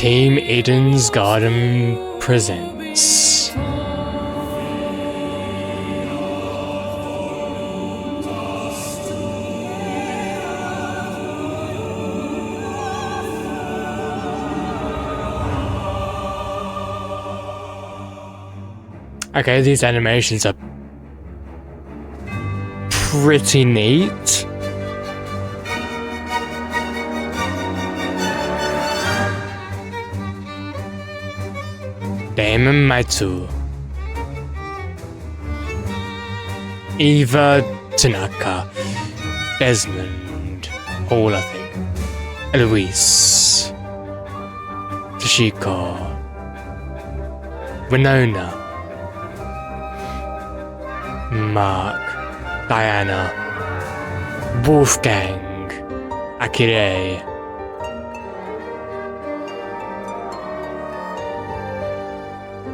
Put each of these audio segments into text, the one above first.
Team Eden's Garden presents. Okay, these animations are pretty neat. Damon Matsu, Eva Tanaka, Desmond Hall, I think, Eloise, Toshiko, Winona, Mark, Diana, Wolfgang, Akire,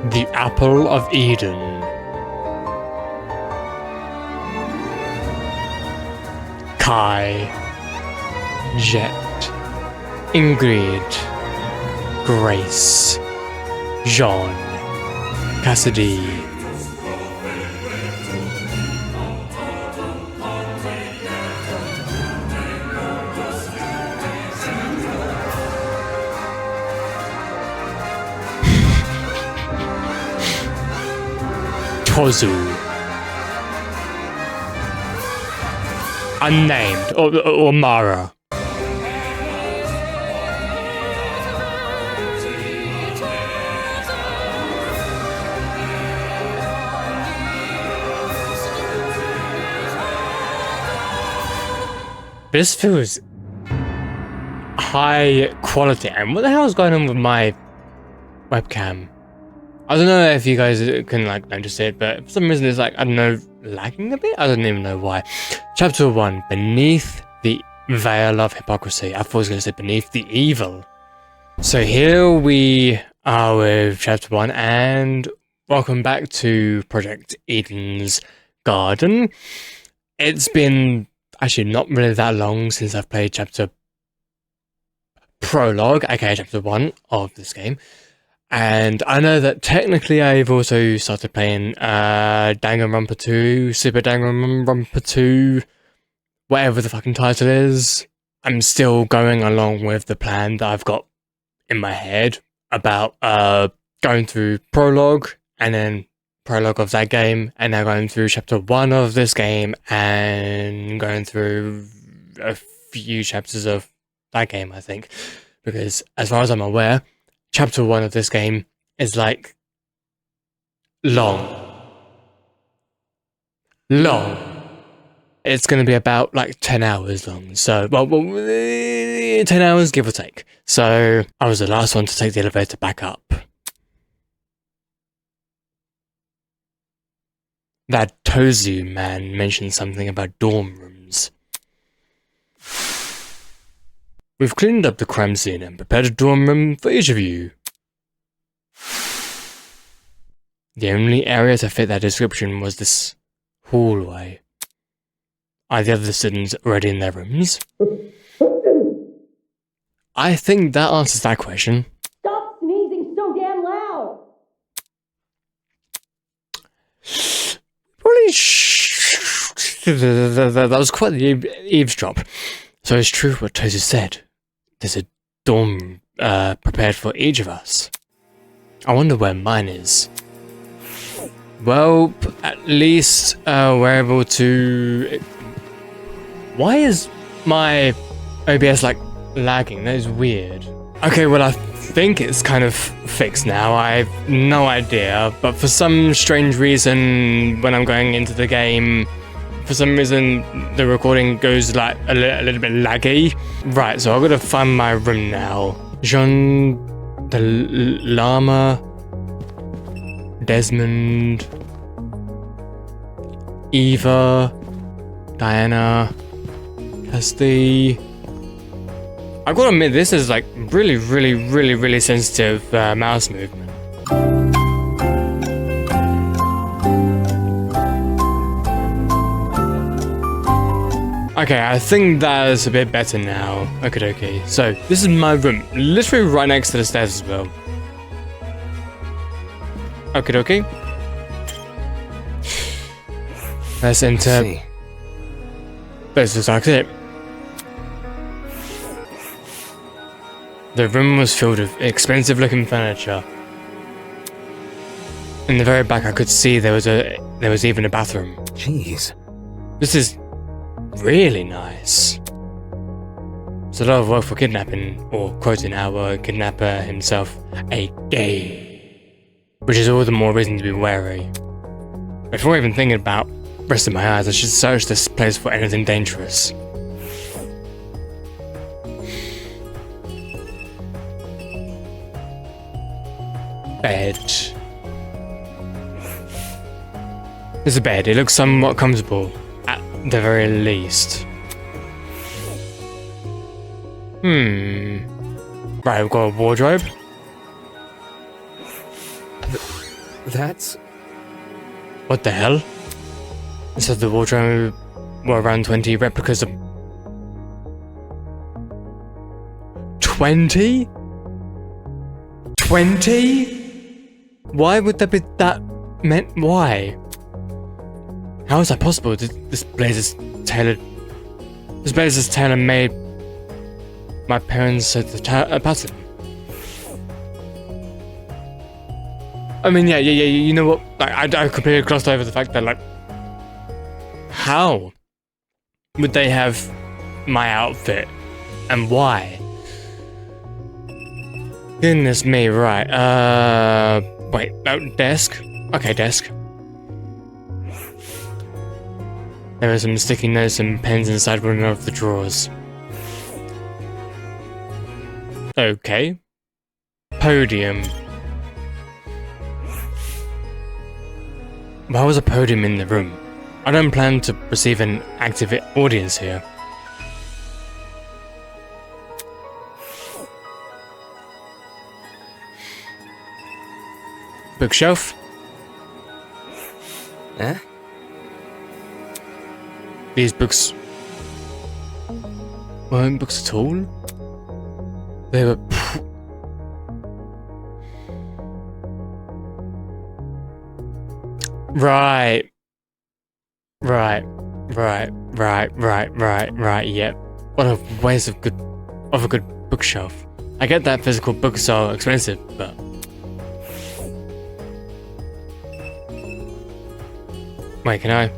The Apple of Eden, Kai, Jet, Ingrid, Grace, Jean, Cassidy, Tozu, Unnamed, or Mara. This feels high quality. And what the hell is going on with my webcam? I don't know if you guys can notice it, but for some reason it's I don't know, lagging a bit? I don't even know why. Chapter 1, Beneath the Veil of Hypocrisy. I thought I was going to say Beneath the Evil. So here we are with Chapter 1, and welcome back to Project Eden's Garden. It's been actually not really that long since I've played Chapter Prologue, aka Chapter 1 of this game. And I know that technically I've also started playing Danganronpa 2, Super Danganronpa 2, whatever the fucking title is. I'm still going along with the plan that I've got in my head about going through Prologue, and then Prologue of that game, and now going through Chapter 1 of this game, and going through a few chapters of that game, I think. Because as far as I'm aware, Chapter 1 of this game is long. It's going to be about 10 hours long. So, well, 10 hours, give or take. So, I was the last one to take the elevator back up. That Tozu man mentioned something about dorm rooms. We've cleaned up the crime scene and prepared a dorm room for each of you. The only area to fit that description was this hallway. Are the other students already in their rooms? I think that answers that question. Stop sneezing so damn loud! Probably that was quite the eavesdrop. So it's true what Tozu said. There's a dorm prepared for each of us. I wonder where mine is. Well, at least we're able to... Why is my OBS lagging? That is weird. Okay, well I think it's kind of fixed now. I have no idea, but for some strange reason when I'm going into the game, for some reason the recording goes a little bit laggy. Right, so I've got to find my room now. Jean the Llama, Desmond, Eva, Diana, Cassidy. I've got to admit, this is really sensitive mouse movement. Okay, I think that is a bit better now. Okay. So, this is my room. Literally right next to the stairs as well. Okay. Let's enter. This is like it. The room was filled with expensive looking furniture. In the very back I could see there was even a bathroom. Jeez. This is really nice. It's a lot of work for kidnapping, or quoting our kidnapper himself, a gay. Which is all the more reason to be wary. Before even thinking about resting my eyes, I should search this place for anything dangerous. Bed. There's a bed. It looks somewhat comfortable, at the very least. Right, we've got a wardrobe. That's... What the hell? Inside the wardrobe were around 20 replicas of... 20? 20? Why would there be that meant? Why? How is that possible? This blaze is tailored. This blaze is tailor made. My parents said the pattern. I mean, yeah. You know what? I completely glossed over the fact that, like, how would they have my outfit, and why? Goodness me, right? Wait, desk. Okay, desk. There are some sticky notes and pens inside one of the drawers. Okay. Podium. Why was a podium in the room? I don't plan to receive an active audience here. Bookshelf? Eh? These books weren't books at all? They were... Right, yep. What a waste of a good bookshelf. I get that physical books are expensive, but... Wait, can I?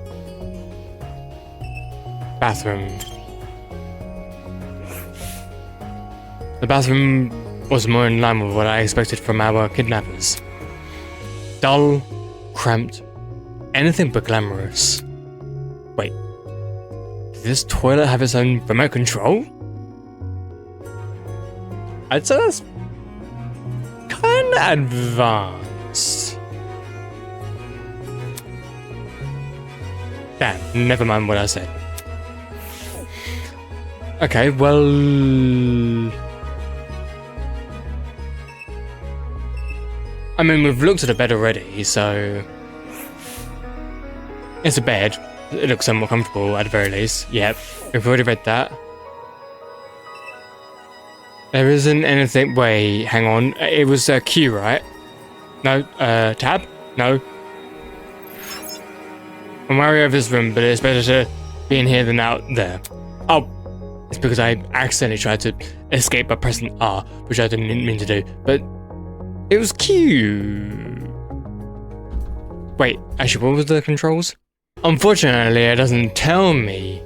Bathroom. The bathroom was more in line with what I expected from our kidnappers. Dull, cramped, anything but glamorous. Wait, did this toilet have its own remote control? I'd say that's kinda advanced. Damn, never mind what I said. Okay, well... I mean, we've looked at a bed already, so... It's a bed. It looks somewhat comfortable, at the very least. Yep, we've already read that. There isn't anything... Wait, hang on. It was a Q, right? No, tab? No. I'm wary of this room, but it's better to be in here than out there. Oh, it's because I accidentally tried to escape by pressing R, which I didn't mean to do, but it was Q. Wait, actually, what was the controls? Unfortunately, it doesn't tell me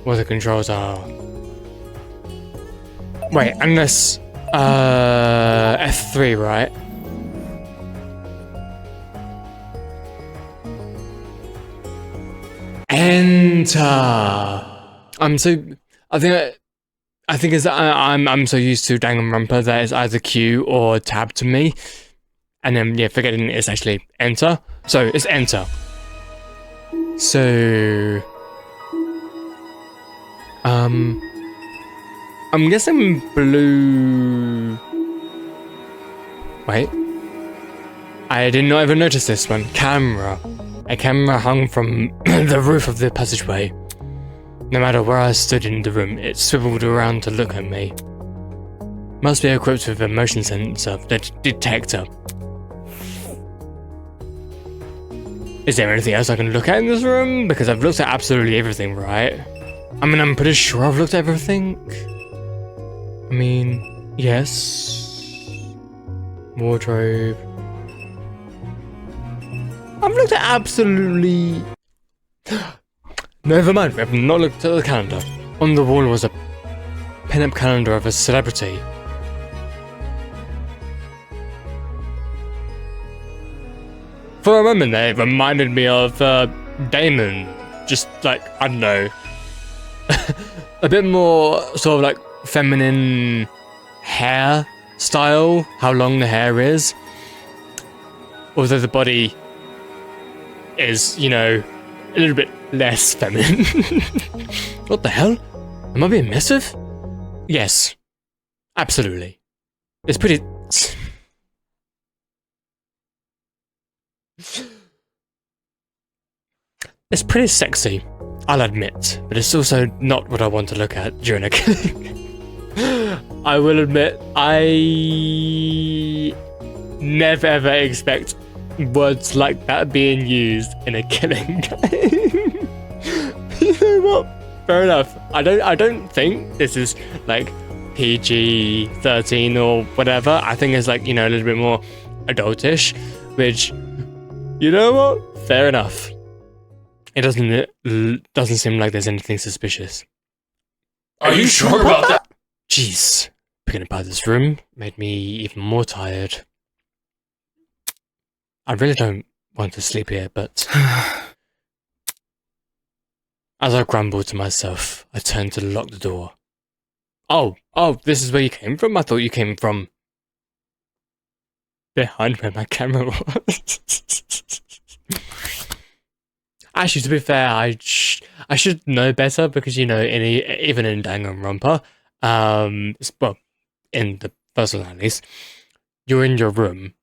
what the controls are. Wait, unless, F3, right? Enter. I think it's I'm so used to Danganronpa that it's either Q or tab to me, and then yeah, forgetting it's actually enter. So it's enter. So I'm guessing blue. Wait, I did not even notice this one. Camera. A camera hung from the roof of the passageway. No matter where I stood in the room, it swiveled around to look at me. Must be equipped with a motion sensor detector. Is there anything else I can look at in this room? Because I've looked at absolutely everything, right? I mean, I'm pretty sure I've looked at everything. I mean, yes. Wardrobe. I've looked at absolutely... Never mind, I've not looked at the calendar. On the wall was a pin-up calendar of a celebrity. For a moment there, it reminded me of Damon. Just like, I don't know. A bit more sort of like feminine hair style, how long the hair is. Although the body is, you know, a little bit less feminine. What the hell? Am I being massive? Yes. Absolutely. It's pretty... It's pretty sexy, I'll admit, but it's also not what I want to look at during a killing. I will admit, I never ever expect words like that being used in a killing game. You know what? Fair enough. I don't think this is like PG-13 or whatever. I think it's like, you know, a little bit more adultish, which, you know what? Fair enough. It doesn't seem like there's anything suspicious. Are you sure about that? Jeez, picking apart this room made me even more tired. I really don't want to sleep here, but as I grumbled to myself, I turned to lock the door. Oh, this is where you came from? I thought you came from behind where my camera was. Actually, to be fair, I should know better because, you know, even in Danganronpa, well, in the first one at least, you're in your room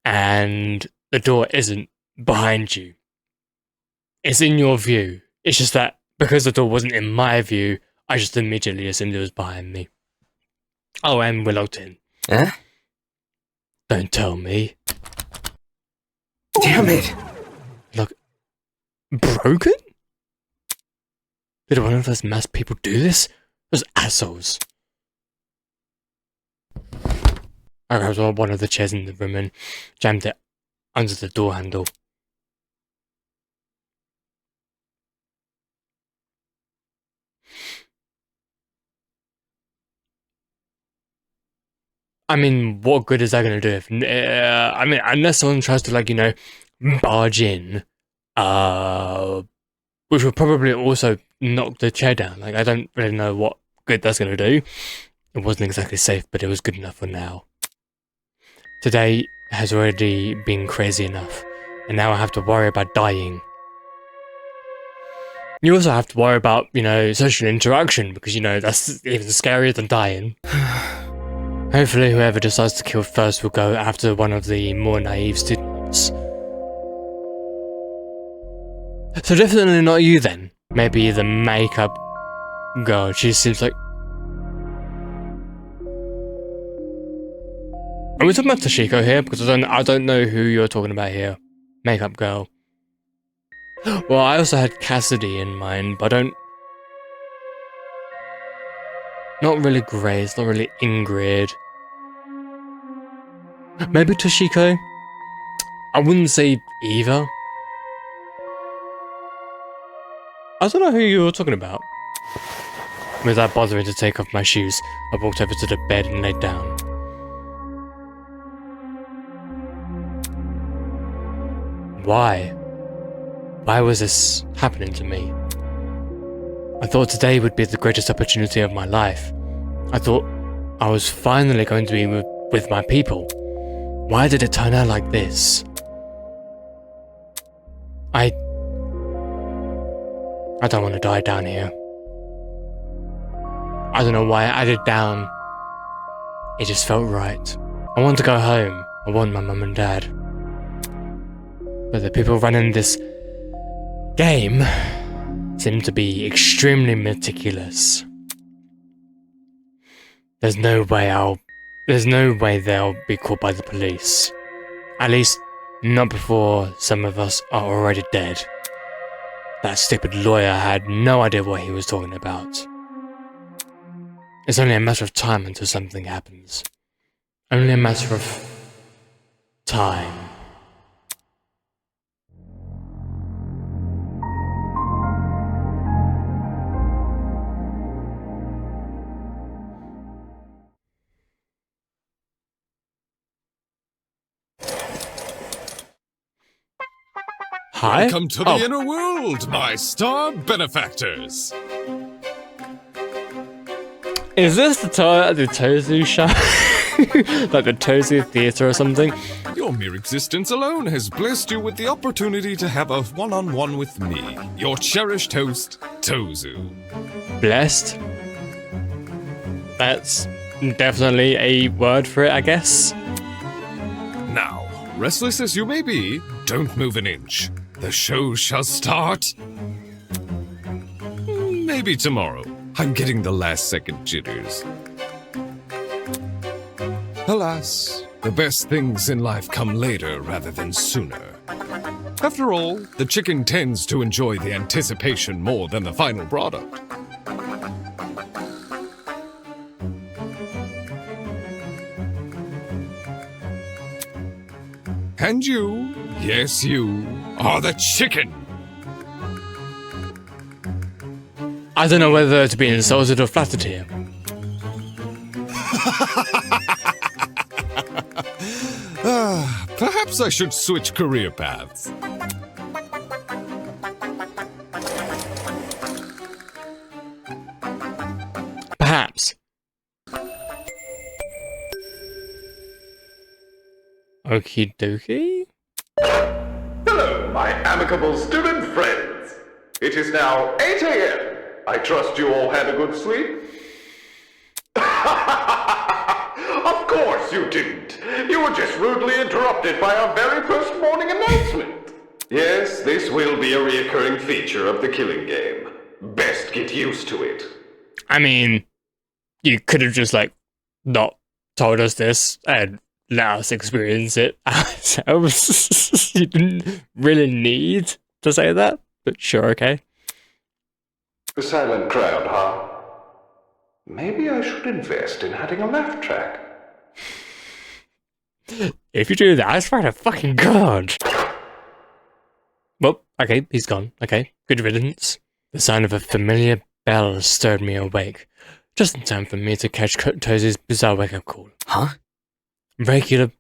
and the door isn't behind you. It's in your view. It's just that because the door wasn't in my view, I just immediately assumed it was behind me. Oh, and we're locked in. Huh? Don't tell me. Damn it! Look, broken? Did one of those masked people do this? Those assholes. I grabbed one of the chairs in the room and jammed it under the door handle. I mean, what good is that going to do? If, I mean, unless someone tries to, like, you know, barge in, which would probably also knock the chair down. Like, I don't really know what good that's going to do. It wasn't exactly safe, but it was good enough for now. Today has already been crazy enough, and now I have to worry about dying. You also have to worry about, you know, social interaction, because, you know, that's even scarier than dying. Hopefully whoever decides to kill first will go after one of the more naive students. So definitely not you then. Maybe the makeup girl. She seems like... Are we talking about Toshiko here? Because I don't know who you're talking about here. Makeup girl. Well, I also had Cassidy in mind, but I don't... Not really Grace, not really Ingrid. Maybe Toshiko? I wouldn't say either. I don't know who you were talking about. Without bothering to take off my shoes, I walked over to the bed and laid down. Why? Why was this happening to me? I thought today would be the greatest opportunity of my life. I thought I was finally going to be with my people. Why did it turn out like this? I don't want to die down here. I don't know why I added down. It just felt right. I want to go home. I want my mum and dad. But the people running this game seem to be extremely meticulous. There's no way they'll be caught by the police. At least, not before some of us are already dead. That stupid lawyer had no idea what he was talking about. It's only a matter of time until something happens. Only a matter of time. Hi? Welcome to the inner world, my star benefactors. Is this the Tozu show? Like the Tozu Theatre or something? Your mere existence alone has blessed you with the opportunity to have a one-on-one with me, your cherished host, Tozu. Blessed? That's definitely a word for it, I guess. Now, restless as you may be, don't move an inch. The show shall start. Maybe tomorrow. I'm getting the last-second jitters. Alas, the best things in life come later rather than sooner. After all, the chicken tends to enjoy the anticipation more than the final product. And you, yes you, are the chicken! I don't know whether to be insulted or flattered here. Perhaps I should switch career paths. Perhaps. Okie dokie? Hello, my amicable student friends. It is now 8 a.m. I trust you all had a good sleep? Of course you didn't. You were just rudely interrupted by our very first morning announcement. Yes, this will be a reoccurring feature of the killing game. Best get used to it. I mean, you could have just, like, not told us this and let us experience it ourselves. You didn't really need to say that, but sure, okay. The silent crowd, huh? Maybe I should invest in adding a laugh track. If you do that, I swear to fucking God. Well, okay, he's gone. Okay, good riddance. The sound of a familiar bell stirred me awake, just in time for me to catch Tozu's bizarre wake-up call. Huh? Regular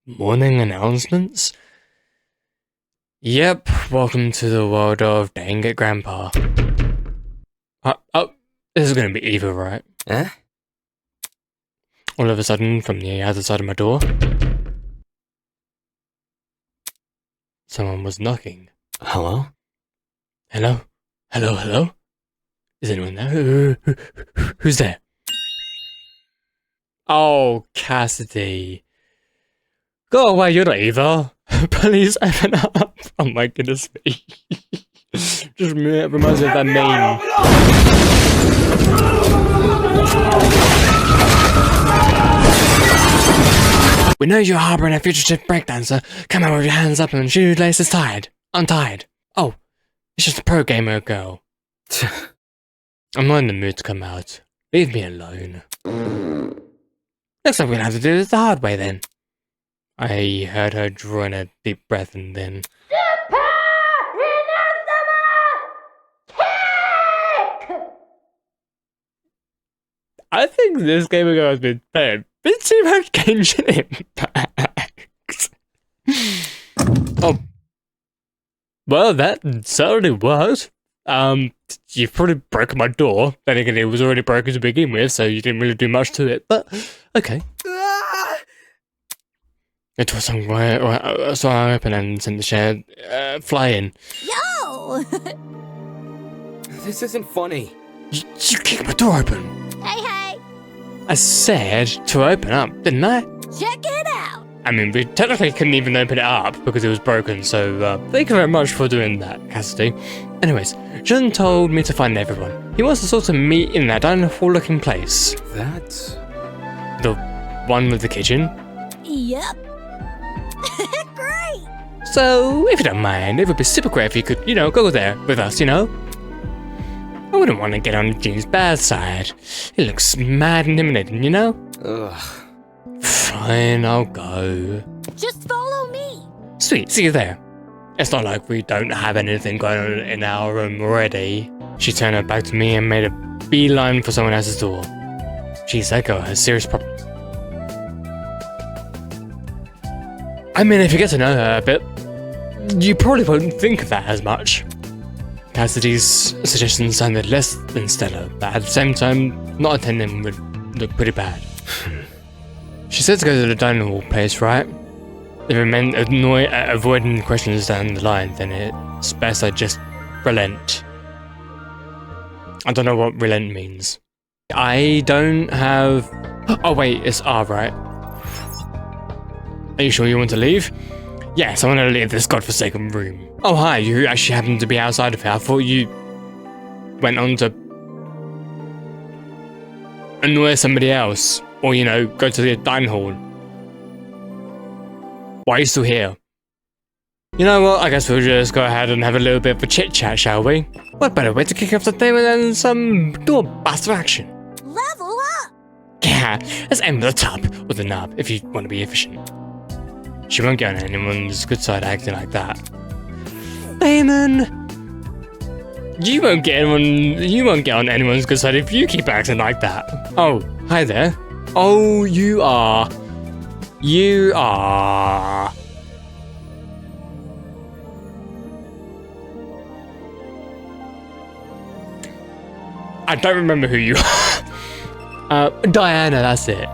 morning announcements? Yep, welcome to the world of Dang It Grandpa. Oh, this is gonna be evil, right? Eh? All of a sudden, from the other side of my door, someone was knocking. Hello? Hello? Hello, hello? Is anyone there? Who's there? Oh, Cassidy. Go away, you're not evil. Please open up. Oh my goodness me. Just reminds me of that meme. We know you're harboring a fugitive breakdancer. Come out with your hands up and shoelaces tied. Untied. Oh, it's just a pro gamer girl. I'm not in the mood to come out. Leave me alone. Looks like we're gonna have to do this the hard way then. I heard her drawing a deep breath and then... I think this gamer girl has been playing a bit too much Genshin Impact. Oh. Well, that certainly worked. You've probably broken my door. Then again, it was already broken to begin with, so you didn't really do much to it, but okay. It was somewhere, so I opened and sent the chair flying. Yo! This isn't funny. You kicked my door open. Hey, hey! I said to open up, didn't I? Check it out! I mean, we technically couldn't even open it up because it was broken, so thank you very much for doing that, Cassidy. Anyways, John told me to find everyone. He wants us all to meet in that dining hall looking place. That's... The one with the kitchen. Yep. Great. So, if you don't mind, it would be super great if you could, go there with us, I wouldn't want to get on Gene's bad side. He looks mad and intimidating, Ugh. Fine, I'll go. Just follow me. Sweet, see you there. It's not like we don't have anything going on in our room already. She turned her back to me and made a beeline for someone else's door. Jeez, that girl has serious problems. I mean, if you get to know her a bit, you probably won't think of that as much. Cassidy's suggestion sounded less than stellar, but at the same time, not attending would look pretty bad. She said to go to the dining hall place, right? If it meant avoiding questions down the line, then it's best I just relent. I don't know what relent means. I don't have... Oh wait, it's R, right? Are you sure you want to leave? Yes, I want to leave this godforsaken room. Oh hi, you actually happen to be outside of here. I thought you went on to annoy somebody else. Or, go to the dining hall. Why are you still here? You know what, I guess we'll just go ahead and have a little bit of a chit-chat, shall we? What better way to kick off the day than some door-buster action? Level up. Yeah, let's aim at the top or the knob if you want to be efficient. She won't get on anyone's good side acting like that. Damon! You won't get on anyone's good side if you keep acting like that. Oh, hi there. Oh, you are. I don't remember who you are. Diana, that's it.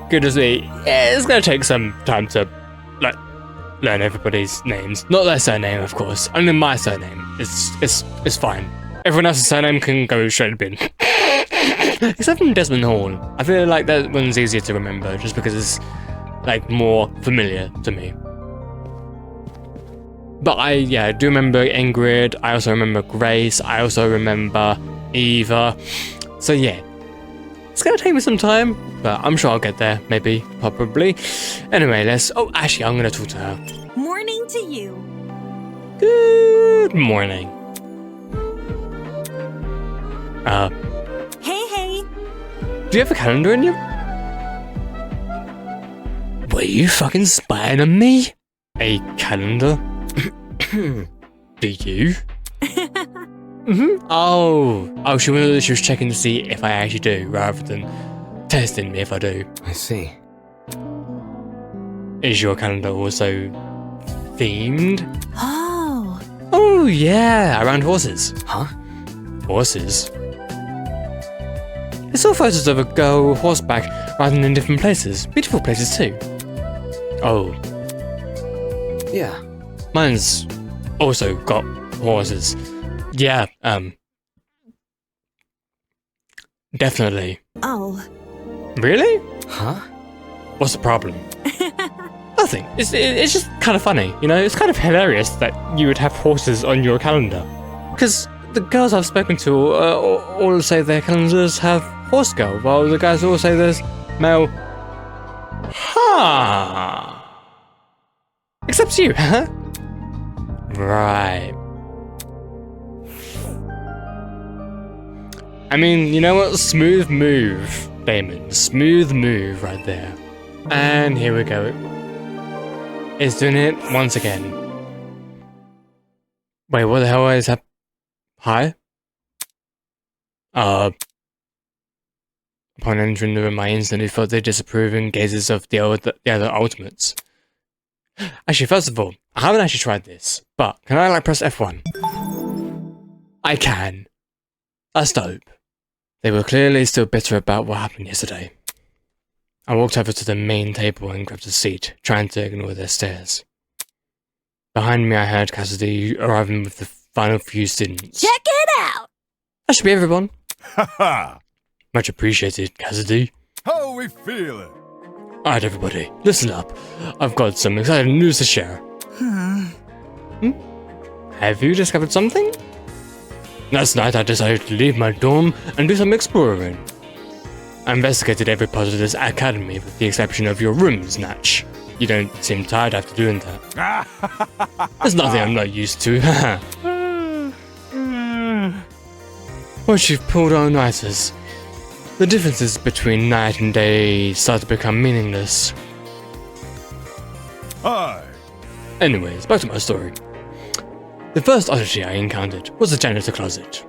Good as me. Yeah, it's gonna take some time to learn everybody's names. Not their surname, of course. Only my surname. It's fine. Everyone else's surname can go straight to bin. Except from Desmond Horn. I feel like that one's easier to remember just because it's more familiar to me. But I do remember Ingrid. I also remember Grace. I also remember Eva. So yeah, it's gonna take me some time, but I'm sure I'll get there. Maybe, probably. Anyway, oh, actually, I'm gonna talk to her. Morning to you. Good morning. Hey. Do you have a calendar in you? Were you fucking spying on me? A calendar? Do you? Oh, she was checking to see if I actually do, rather than testing me if I do. I see. Is your calendar also themed? Oh. Oh yeah, around horses. Huh? Horses? It's all photos of a girl horseback riding in different places. Beautiful places too. Oh. Yeah. Mine's also got horses. Yeah, definitely. Oh. Really? Huh? What's the problem? Nothing. It's just kind of funny, It's kind of hilarious that you would have horses on your calendar. Because the girls I've spoken to all say their calendars have horse girl, while the guys all say there's male. Except you, huh? Right. I mean, you know what? Smooth move, Damon. Smooth move right there. And here we go. It's doing it once again. Wait, what the hell is that? Hi? Upon entering the room, I instantly felt the disapproving gazes of the other Ultimates. Actually, first of all, I haven't actually tried this, but can I press F1? I can. That's dope. They were clearly still bitter about what happened yesterday. I walked over to the main table and grabbed a seat, trying to ignore their stares. Behind me, I heard Cassidy arriving with the final few students. Check it out. That should be everyone. Ha-ha! Much appreciated, Cassidy. How we feeling? Alright, everybody, listen up. I've got some exciting news to share. Have you discovered something? Last night I decided to leave my dorm and do some exploring. I investigated every part of this academy with the exception of your rooms, Natch. You don't seem tired after doing that. There's nothing I'm not used to. What you've pulled on is the differences between night and day start to become meaningless. Hi. Anyways, back to my story. The first oddity I encountered was the janitor closet.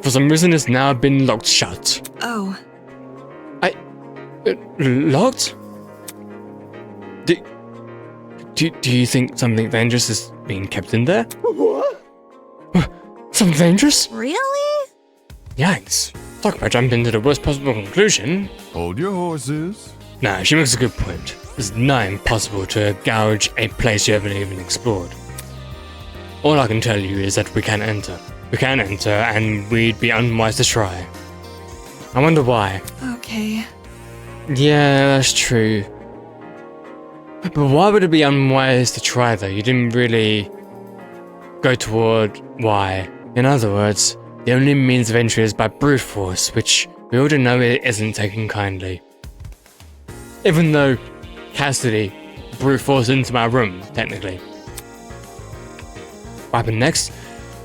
For some reason, it's now been locked shut. Oh. Locked? Do you think something dangerous is being kept in there? What? Something dangerous? Really? Yikes. Talk about jumping to the worst possible conclusion. Hold your horses. Nah, she makes a good point. It's nigh impossible to gouge a place you haven't even explored. All I can tell you is that we can't enter. We can't enter, and we'd be unwise to try. I wonder why. Okay. Yeah, that's true. But why would it be unwise to try, though? You didn't really go toward why. In other words, the only means of entry is by brute force, which we already know it isn't taken kindly. Even though Cassidy brute forced into my room, technically. What happened next?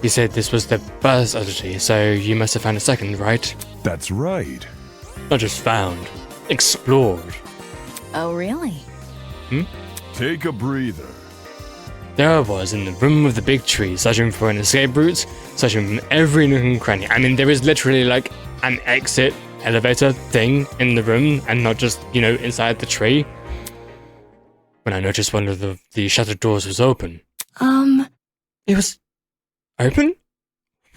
You said this was the first oddity, so you must have found a second, right? That's right. Not just found, explored. Oh, really? Take a breather. There I was in the room with the big tree, searching for an escape route, searching from every nook and cranny. I mean, there is literally like an exit elevator thing in the room, and not just, inside the tree. When I noticed one of the shuttered doors was open. It was open?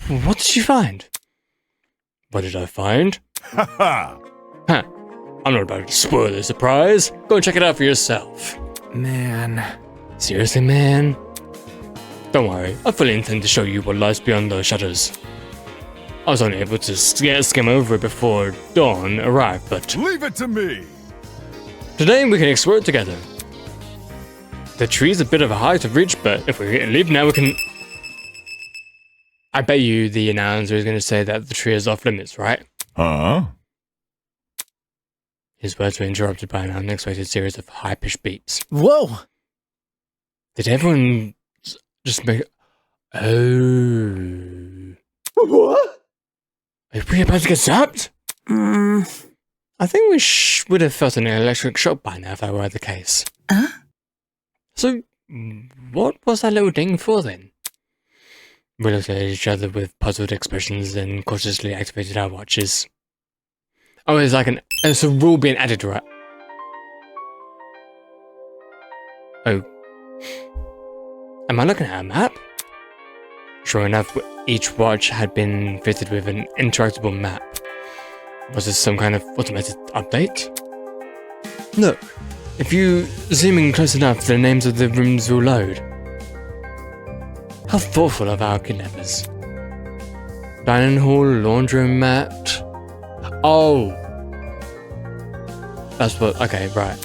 What did you find? What did I find? Ha ha. Huh. I'm not about to spoil the surprise. Go and check it out for yourself. Man. Seriously, man? Don't worry, I fully intend to show you what lies beyond those shutters. I was only able to skim over it before dawn arrived, but Leave it to me. today we can explore it together. The tree's a bit of a height to reach, but if we leave now we can... I bet you the announcer is going to say that the tree is off limits, right? Huh? His words were interrupted by an unexpected series of high-pitched beeps. Whoa! Did everyone just make... Oh... What? Are we about to get zapped? I think we would have felt an electric shock by now if that were the case. Huh? So, what was that little ding for then? We looked at each other with puzzled expressions and cautiously activated our watches. Oh, it's a rule being added, right? Oh. Am I looking at a map? Sure enough, each watch had been fitted with an interactable map. Was this some kind of automated update? Look, if you zoom in close enough, the names of the rooms will load. How thoughtful of our kidnappers. Dining hall, laundromat. Oh! That's what, okay, right.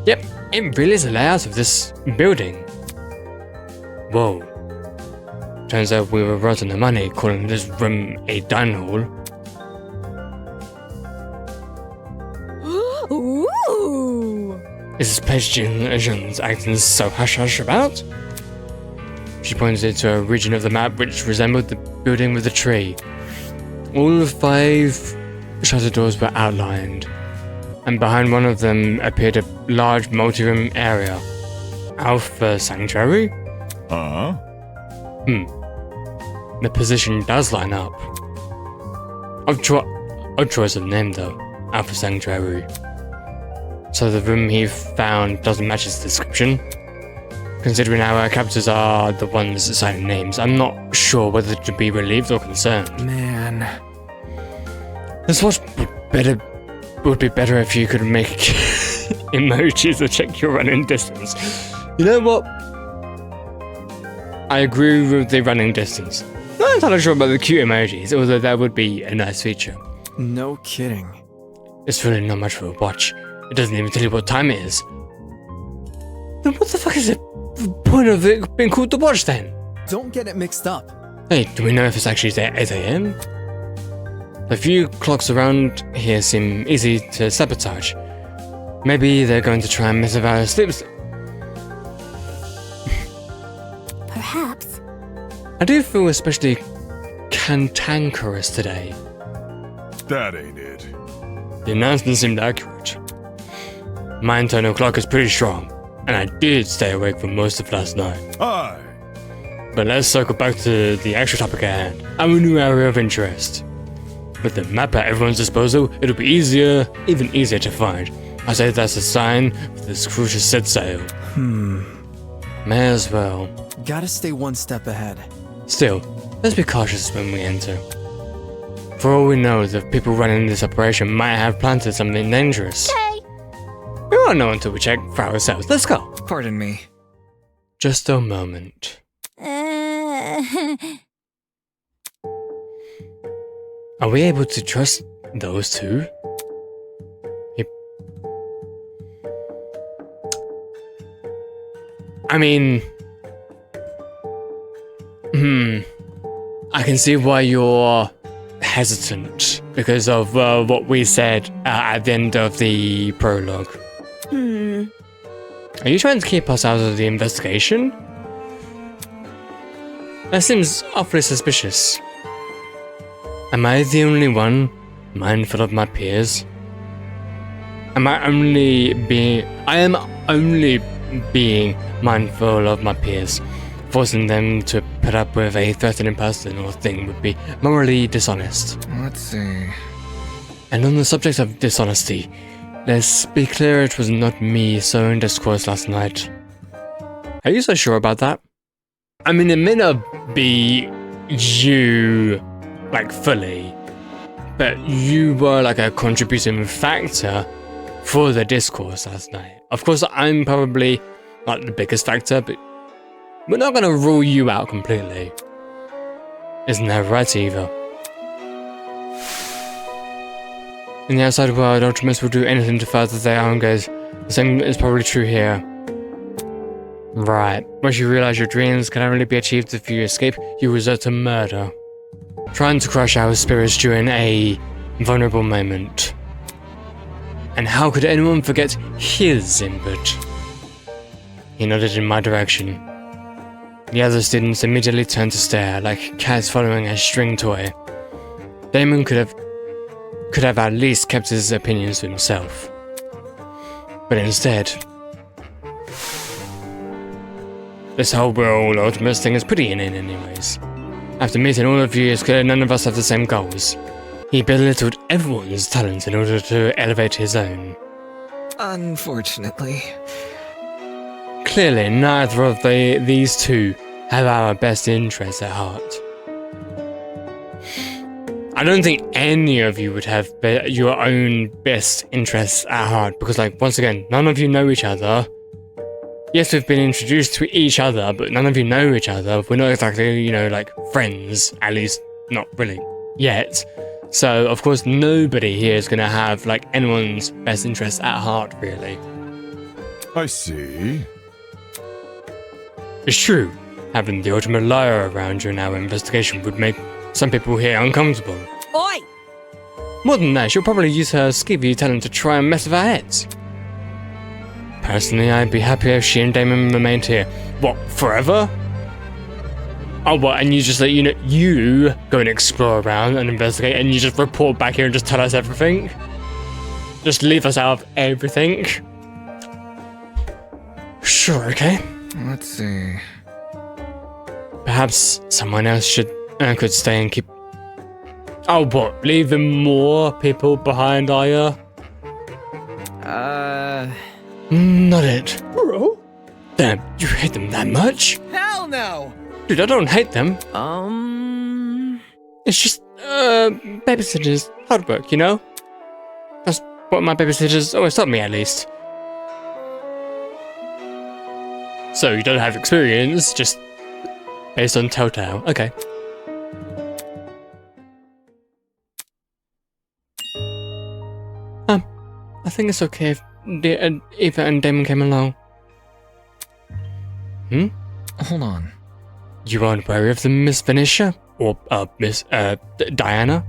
Yep, it really is the layout of this building. Whoa. Turns out we were right on the money calling this room a dining hall. Ooh! Is this place Jin's acting so hush-hush about? She pointed to a region of the map which resembled the building with the tree. All 5 shutter doors were outlined, and behind one of them appeared a large multi-room area. Alpha Sanctuary? Huh? The position does line up. Odd choice of name though, Alpha Sanctuary. So the room he found doesn't match his description. Considering our captors are the ones assigning names, I'm not sure whether to be relieved or concerned. Man. This watch would be better if you could make emojis to check your running distance. You know what? I agree with the running distance. Not entirely sure about the cute emojis, although that would be a nice feature. No kidding. It's really not much for a watch. It doesn't even tell you what time it is. Then what the fuck is it the point of it being called The Watch then? Don't get it mixed up. Hey, do we know if it's actually 8 AM? The few clocks around here seem easy to sabotage. Maybe they're going to try and mess with our sleeps. Perhaps. I do feel especially cantankerous today. That ain't it. The announcement seemed accurate. My internal clock is pretty strong, and I did stay awake for most of last night. Aye. But let's circle back to the actual topic at hand, our new area of interest. With the map at everyone's disposal, it'll be even easier to find. I say that's a sign with this crucial set sail. May as well. Gotta stay one step ahead. Still, let's be cautious when we enter. For all we know, the people running this operation might have planted something dangerous. Okay. We won't know until we check for ourselves. Let's go. Pardon me. Just a moment. Are we able to trust those two? I mean... I can see why you're hesitant because of what we said at the end of the prologue. Are you trying to keep us out of the investigation? That seems awfully suspicious. Am I the only one mindful of my peers? I am only being mindful of my peers. Forcing them to put up with a threatening person or thing would be morally dishonest. Let's see. And on the subject of dishonesty, let's be clear it was not me sowing discourse last night. Are you so sure about that? I mean, it may not be you, like, fully, but you were like a contributing factor for the discourse last night. Of course, I'm probably not the biggest factor, but we're not going to rule you out completely. Isn't that right, either? In the outside world, Ultimates will do anything to further their own goals. The same is probably true here. Right. Once you realize your dreams can only be achieved if you escape, you resort to murder. Trying to crush our spirits during a vulnerable moment. And how could anyone forget his input? He nodded in my direction. The other students immediately turned to stare, like cats following a string toy. Damon could have at least kept his opinions to himself. But instead... This whole world Ultimates thing is pretty inane anyways. After meeting all of you, it's clear none of us have the same goals. He belittled everyone's talents in order to elevate his own. Unfortunately. Clearly, neither of these two have our best interests at heart. I don't think any of you would have your own best interests at heart because, like, once again, none of you know each other. Yes, we've been introduced to each other, but none of you know each other. We're not exactly, you know, like, friends. At least, not really yet. So, of course, nobody here is going to have, like, anyone's best interests at heart, really. I see. It's true, having the ultimate liar around during our investigation would make some people here uncomfortable. Oi! More than that, she'll probably use her skivvy talent to try and mess with our heads. Personally, I'd be happier if she and Damon remained here. What, forever? Oh, what, and you just let you go and explore around and investigate and you just report back here and just tell us everything? Just leave us out of everything? Sure, okay. Let's see. Perhaps someone else could stay and keep... Oh, what? Leaving more people behind, are ya? Not it. Bro? Damn, you hate them that much? Hell no! Dude, I don't hate them. It's just, babysitters, hard work, you know? That's what my babysitters always taught me, at least. So, you don't have experience, just based on Telltale. Okay. I think it's okay if Eva and Damon came along. Hold on. You aren't wary of them, Miss Venetia? Or, Miss, Diana?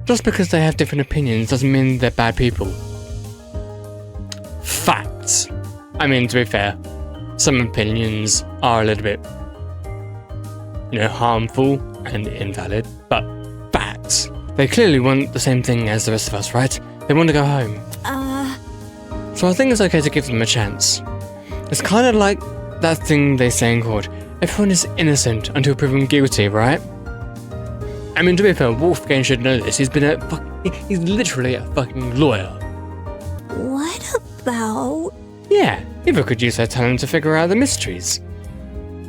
Just because they have different opinions doesn't mean they're bad people. Facts. I mean, to be fair, some opinions are a little bit, harmful and invalid, but facts. They clearly want the same thing as the rest of us, right? They want to go home. So I think it's okay to give them a chance. It's kind of like that thing they say in court. Everyone is innocent until proven guilty, right? I mean, to be fair, Wolfgang should know this. He's literally a fucking lawyer. What about... Yeah, people could use their talent to figure out the mysteries.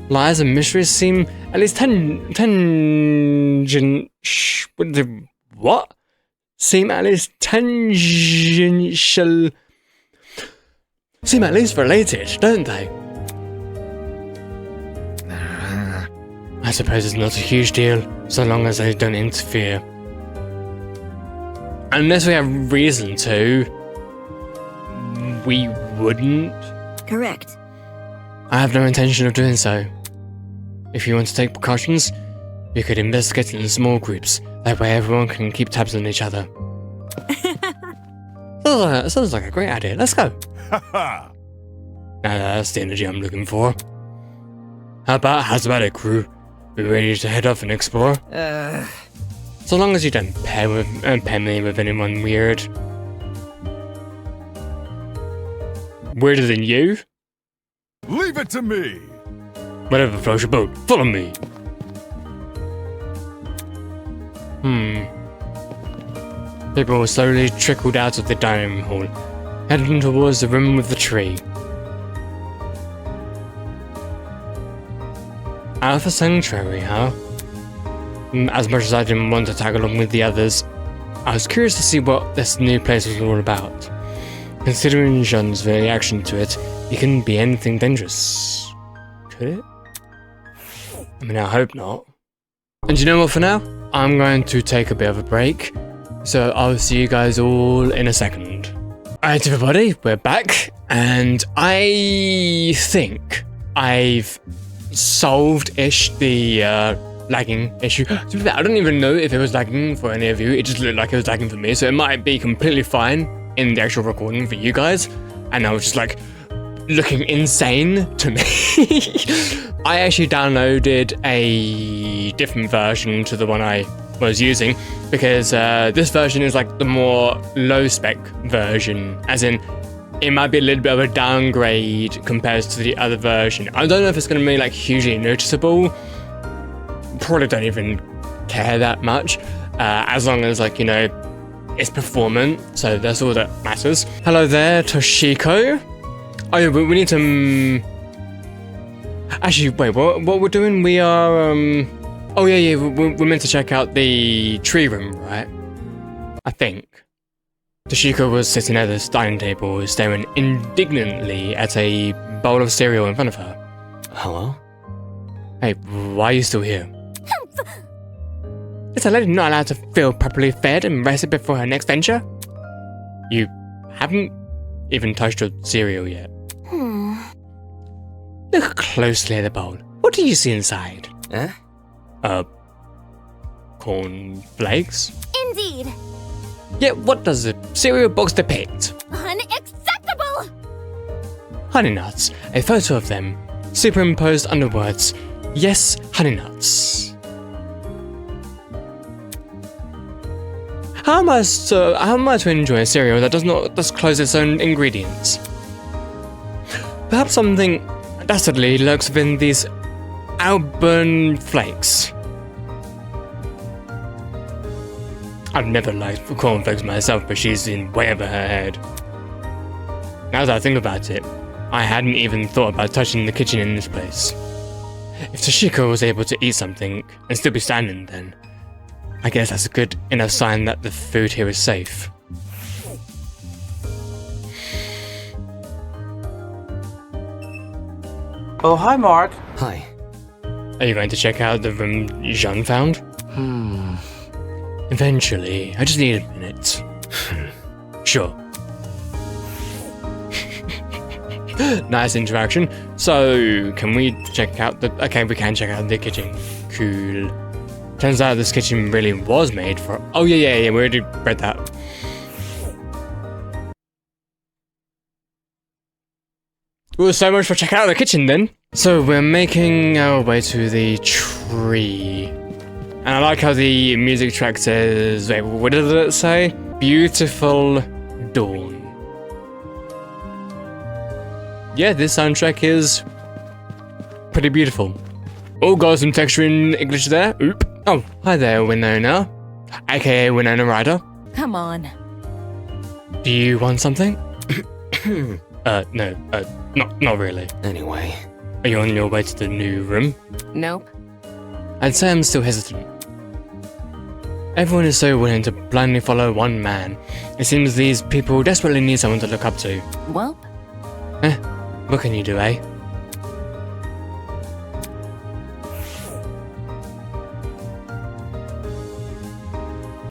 Lies and mysteries seem at least what? Seem at least tangential... Seem at least related, don't they? I suppose it's not a huge deal, so long as they don't interfere. Unless we have reason to, we wouldn't. Correct. I have no intention of doing so. If you want to take precautions, you could investigate in small groups. That way everyone can keep tabs on each other. Sounds like a great idea. Let's go. Haha! That's the energy I'm looking for. How's about it, crew? We ready to head off and explore? So long as you don't pair me with anyone weird. Weirder than you? Leave it to me! Whatever floats your boat, follow me. People will slowly trickled out of the dining hall, heading towards the room with the tree. Out of the sanctuary, huh? As much as I didn't want to tag along with the others, I was curious to see what this new place was all about. Considering Jean's reaction to it, it couldn't be anything dangerous. Could it? I mean, I hope not. And you know what, for now? I'm going to take a bit of a break, so I'll see you guys all in a second. Alright everybody, we're back, and I think I've solved-ish the lagging issue. To be fair, I don't even know if it was lagging for any of you, it just looked like it was lagging for me, so it might be completely fine in the actual recording for you guys, and I was just like, looking insane to me. I actually downloaded a different version to the one I was using, because this version is like the more low-spec version, as in, it might be a little bit of a downgrade compared to the other version. I don't know if it's going to be like hugely noticeable. Probably don't even care that much, as long as like, it's performant, so that's all that matters. Hello there, Toshiko. Oh yeah, we need to... Actually, wait, what we're doing? We are, Oh yeah, we're meant to check out the tree room, right? I think. Toshiko was sitting at the dining table, staring indignantly at a bowl of cereal in front of her. Hello? Hey, why are you still here? Is a lady not allowed to feel properly fed and rested before her next venture? You haven't even touched your cereal yet. Look closely at the bowl. What do you see inside? Cornflakes? Indeed. Yet what does the cereal box depict? Unacceptable! Honey nuts. A photo of them, superimposed under words. Yes, honey nuts. How am I to enjoy a cereal that does not disclose its own ingredients? Perhaps something dastardly lurks within these Alban flakes. I've never liked cornflakes myself, but she's in way over her head. Now that I think about it, I hadn't even thought about touching the kitchen in this place. If Toshiko was able to eat something and still be standing then, I guess that's a good enough sign that the food here is safe. Oh, hi, Mark. Hi. Are you going to check out the room Jean found? Eventually. I just need a minute. Sure. Nice interaction. So, can we check out the... Okay, we can check out the kitchen. Cool. Turns out this kitchen really was made for... Oh, yeah, we already read that. Well, so much for checking out the kitchen then. So, we're making our way to the tree. And I like how the music track says... Wait, what did it say? Beautiful Dawn. Yeah, this soundtrack is pretty beautiful. Oh, got some texture in English there. Oop. Oh, hi there, Winona. AKA Winona Ryder. Come on. Do you want something? No, not really. Anyway, are you on your way to the new room? Nope. I'd say I'm still hesitant. Everyone is so willing to blindly follow one man. It seems these people desperately need someone to look up to. Well? What can you do, eh?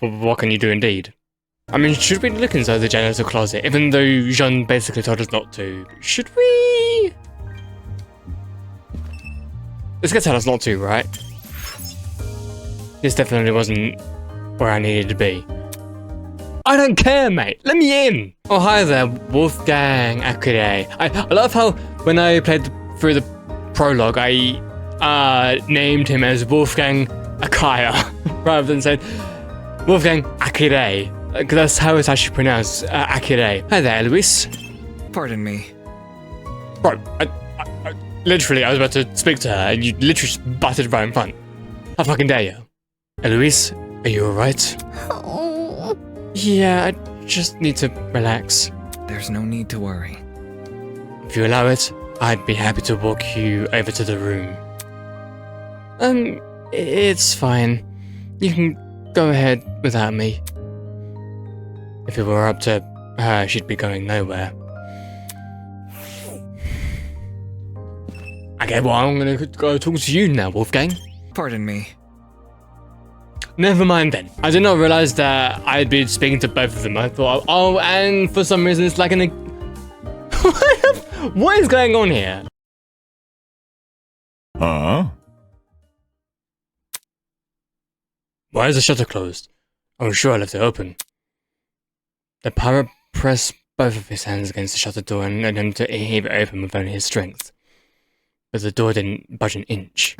What can you do indeed? I mean, should we look inside the janitor closet, even though Jean basically told us not to? Should we? This guy told us not to, right? This definitely wasn't where I needed to be. I don't care, mate. Let me in. Oh, hi there, Wolfgang Akire. I love how when I played through the prologue, I named him as Wolfgang Akaya rather than saying Wolfgang Akire. That's how it's actually pronounced, Akire. Hi there, Luis. Pardon me. Bro, I literally, I was about to speak to her, and you literally just butted right in front. How fucking dare you? Hey, Luis, are you alright? Oh. Yeah, I just need to relax. There's no need to worry. If you allow it, I'd be happy to walk you over to the room. It's fine. You can go ahead without me. If it were up to her, she'd be going nowhere. Okay, well, I'm gonna go talk to you now, Wolfgang. Pardon me. Never mind then. I did not realize that I'd be speaking to both of them. I thought, oh, and for some reason it's like an... What is going on here? Huh? Why is the shutter closed? I'm sure I left it open. The pirate pressed both of his hands against the shutter door and led him to heave it open with only his strength. But the door didn't budge an inch.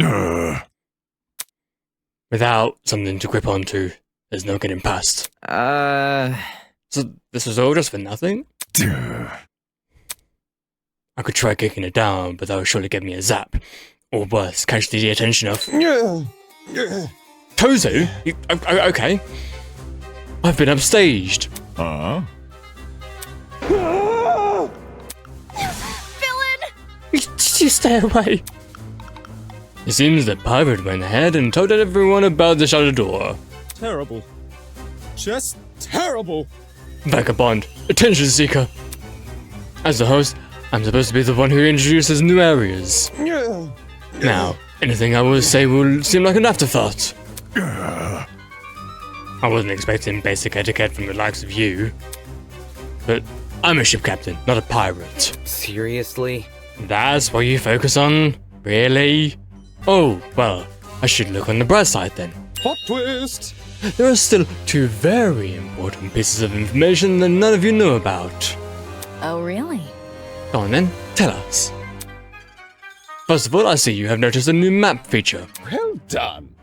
Without something to grip onto, there's no getting past. So this was all just for nothing? I could try kicking it down, but that would surely give me a zap. Or worse, catch the attention of... Tozu? Okay. I've been upstaged. Huh? Villain! You stay away. It seems the pirate went ahead and told everyone about the shutter door. Terrible. Just terrible. Vagabond, attention seeker. As the host, I'm supposed to be the one who introduces new areas. Now, anything I will say will seem like an afterthought. I wasn't expecting basic etiquette from the likes of you. But I'm a ship captain, not a pirate. Seriously? That's what you focus on? Really? Oh, well, I should look on the bright side then. Plot twist. There are still two very important pieces of information that none of you know about. Oh, really? Go on then, tell us. First of all, I see you have noticed a new map feature. Well done.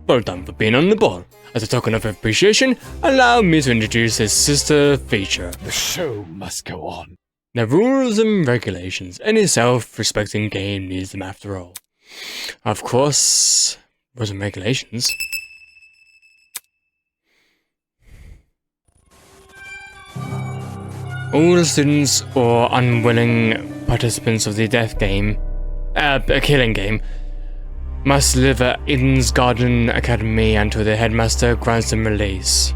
Well done for being on the ball. As a token of appreciation, allow me to introduce this sister feature. The show must go on. Now, rules and regulations. Any self-respecting game needs them after all. Of course, rules and regulations. All students or unwilling participants of the death game, a killing game, must live at Eden's Garden Academy until the headmaster grants them release.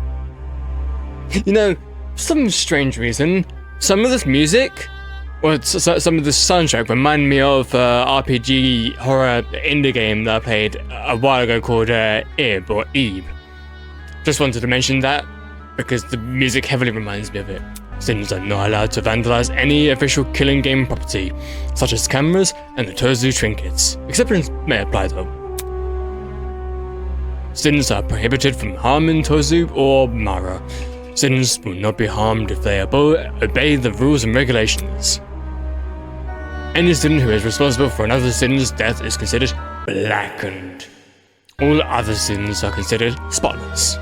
You know, for some strange reason, some of this music, or some of the soundtrack remind me of RPG horror indie game that I played a while ago called Ib or Eve. Just wanted to mention that because the music heavily reminds me of it. Sins are not allowed to vandalize any official killing game property, such as cameras and the Tozu trinkets. Exceptions may apply though. Sins are prohibited from harming Tozu or Mara. Sins will not be harmed if they obey the rules and regulations. Any Sin who is responsible for another Sin's death is considered blackened. All other Sins are considered spotless.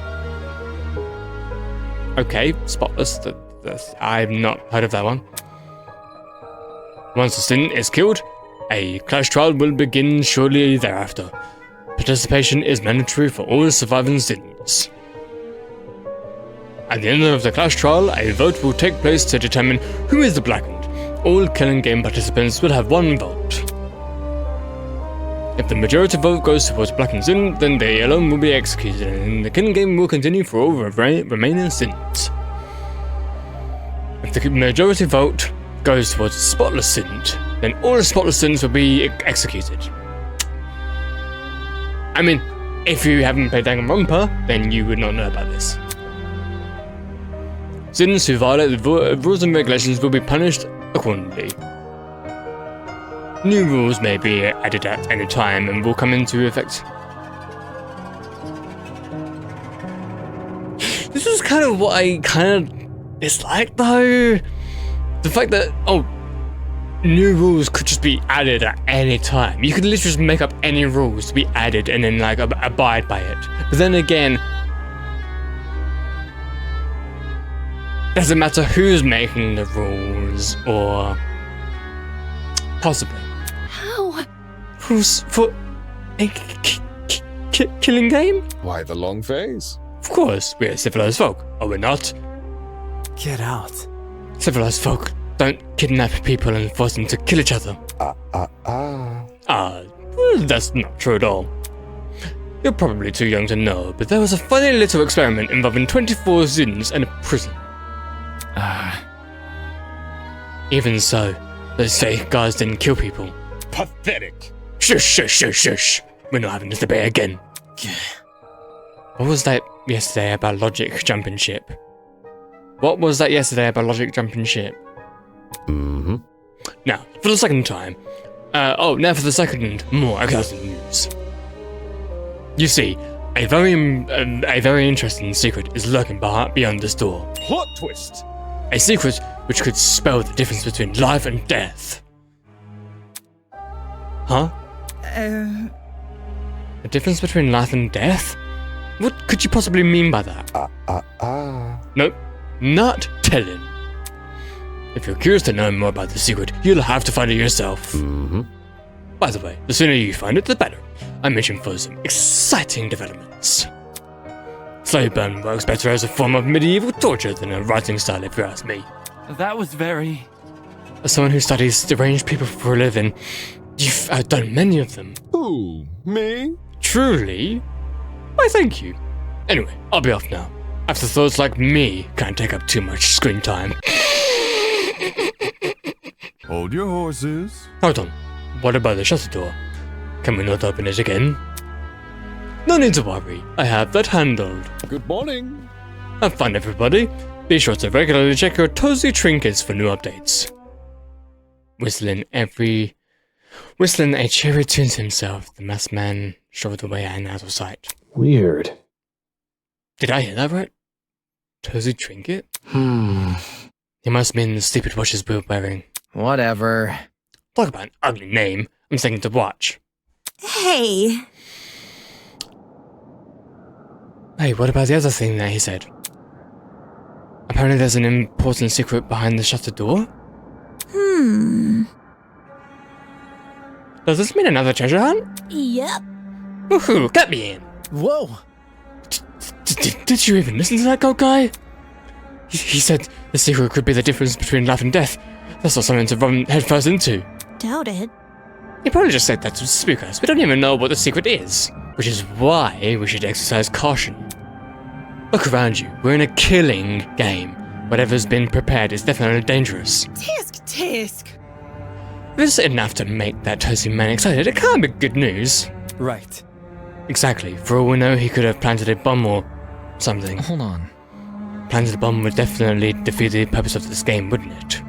Okay, spotless. I've not heard of that one. Once a Sin is killed, a clash trial will begin shortly thereafter. Participation is mandatory for all surviving Sins. At the end of the clash trial, a vote will take place to determine who is the blackened. All killing game participants will have one vote. If the majority vote goes towards blackened Sin, then they alone will be executed, and the killing game will continue for all remaining Sins. If the majority vote goes towards spotless Sin, then all spotless Sins will be executed. I mean, if you haven't played Danganronpa, then you would not know about this. Sins who violate the rules and regulations will be punished accordingly. New rules may be added at any time and will come into effect. This is kind of what I kind of dislike though. The fact that, new rules could just be added at any time. You could literally just make up any rules to be added and then like abide by it. But then again, doesn't matter who's making the rules or possibly. How? Rules for a killing game? Why the long face? Of course, we're civilized folk, are we not? Get out. Civilized folk don't kidnap people and force them to kill each other. Well, that's not true at all. You're probably too young to know, but there was a funny little experiment involving 24 Sins and a prison. Even so, those fake guards didn't kill people. Pathetic. Shush, shush, shush, shush. We're not having this debate again. What was that yesterday about logic jumping ship? What was that yesterday about logic jumping ship? Mm-hmm. Now, for the second time. Now for the second, more exciting news. You see, a very interesting secret is lurking beyond this door. Plot twist. A secret which could spell the difference between life and death. Huh? The difference between life and death? What could you possibly mean by that? Nope, not telling. If you're curious to know more about the secret, you'll have to find it yourself. Mm-hmm. By the way, the sooner you find it, the better. I'm itching for some exciting developments. Slow burn works better as a form of medieval torture than a writing style, if you ask me. That was very... As someone who studies deranged people for a living, you've outdone many of them. Who? Me? Truly? Why, thank you. Anyway, I'll be off now. Afterthoughts like me can't take up too much screen time. Hold your horses. Hold on. What about the shutter door? Can we not open it again? No need to worry. I have that handled. Good morning. Have fun, everybody. Be sure to regularly check your Tozu trinkets for new updates. Whistling a cheery tune to himself, the masked man shoved away and out of sight. Weird. Did I hear that right? Tozu trinket? He must mean the stupid watches we were wearing. Whatever. Talk about an ugly name. I'm saying to watch. Hey. Hey, what about the other thing that he said? Apparently there's an important secret behind the shutter door? Does this mean another treasure hunt? Yep. Woohoo, get me in! Whoa. Did you even listen to that goat guy? He said the secret could be the difference between life and death. That's not something to run headfirst into. Doubt it. He probably just said that to spook us. We don't even know what the secret is. Which is why we should exercise caution. Look around you. We're in a killing game. Whatever's been prepared is definitely dangerous. Tisk. If it's enough to make that Tozu man excited, it can't be good news. Right. Exactly. For all we know, he could have planted a bomb or something. Hold on. planting the bomb would definitely defeat the purpose of this game, wouldn't it?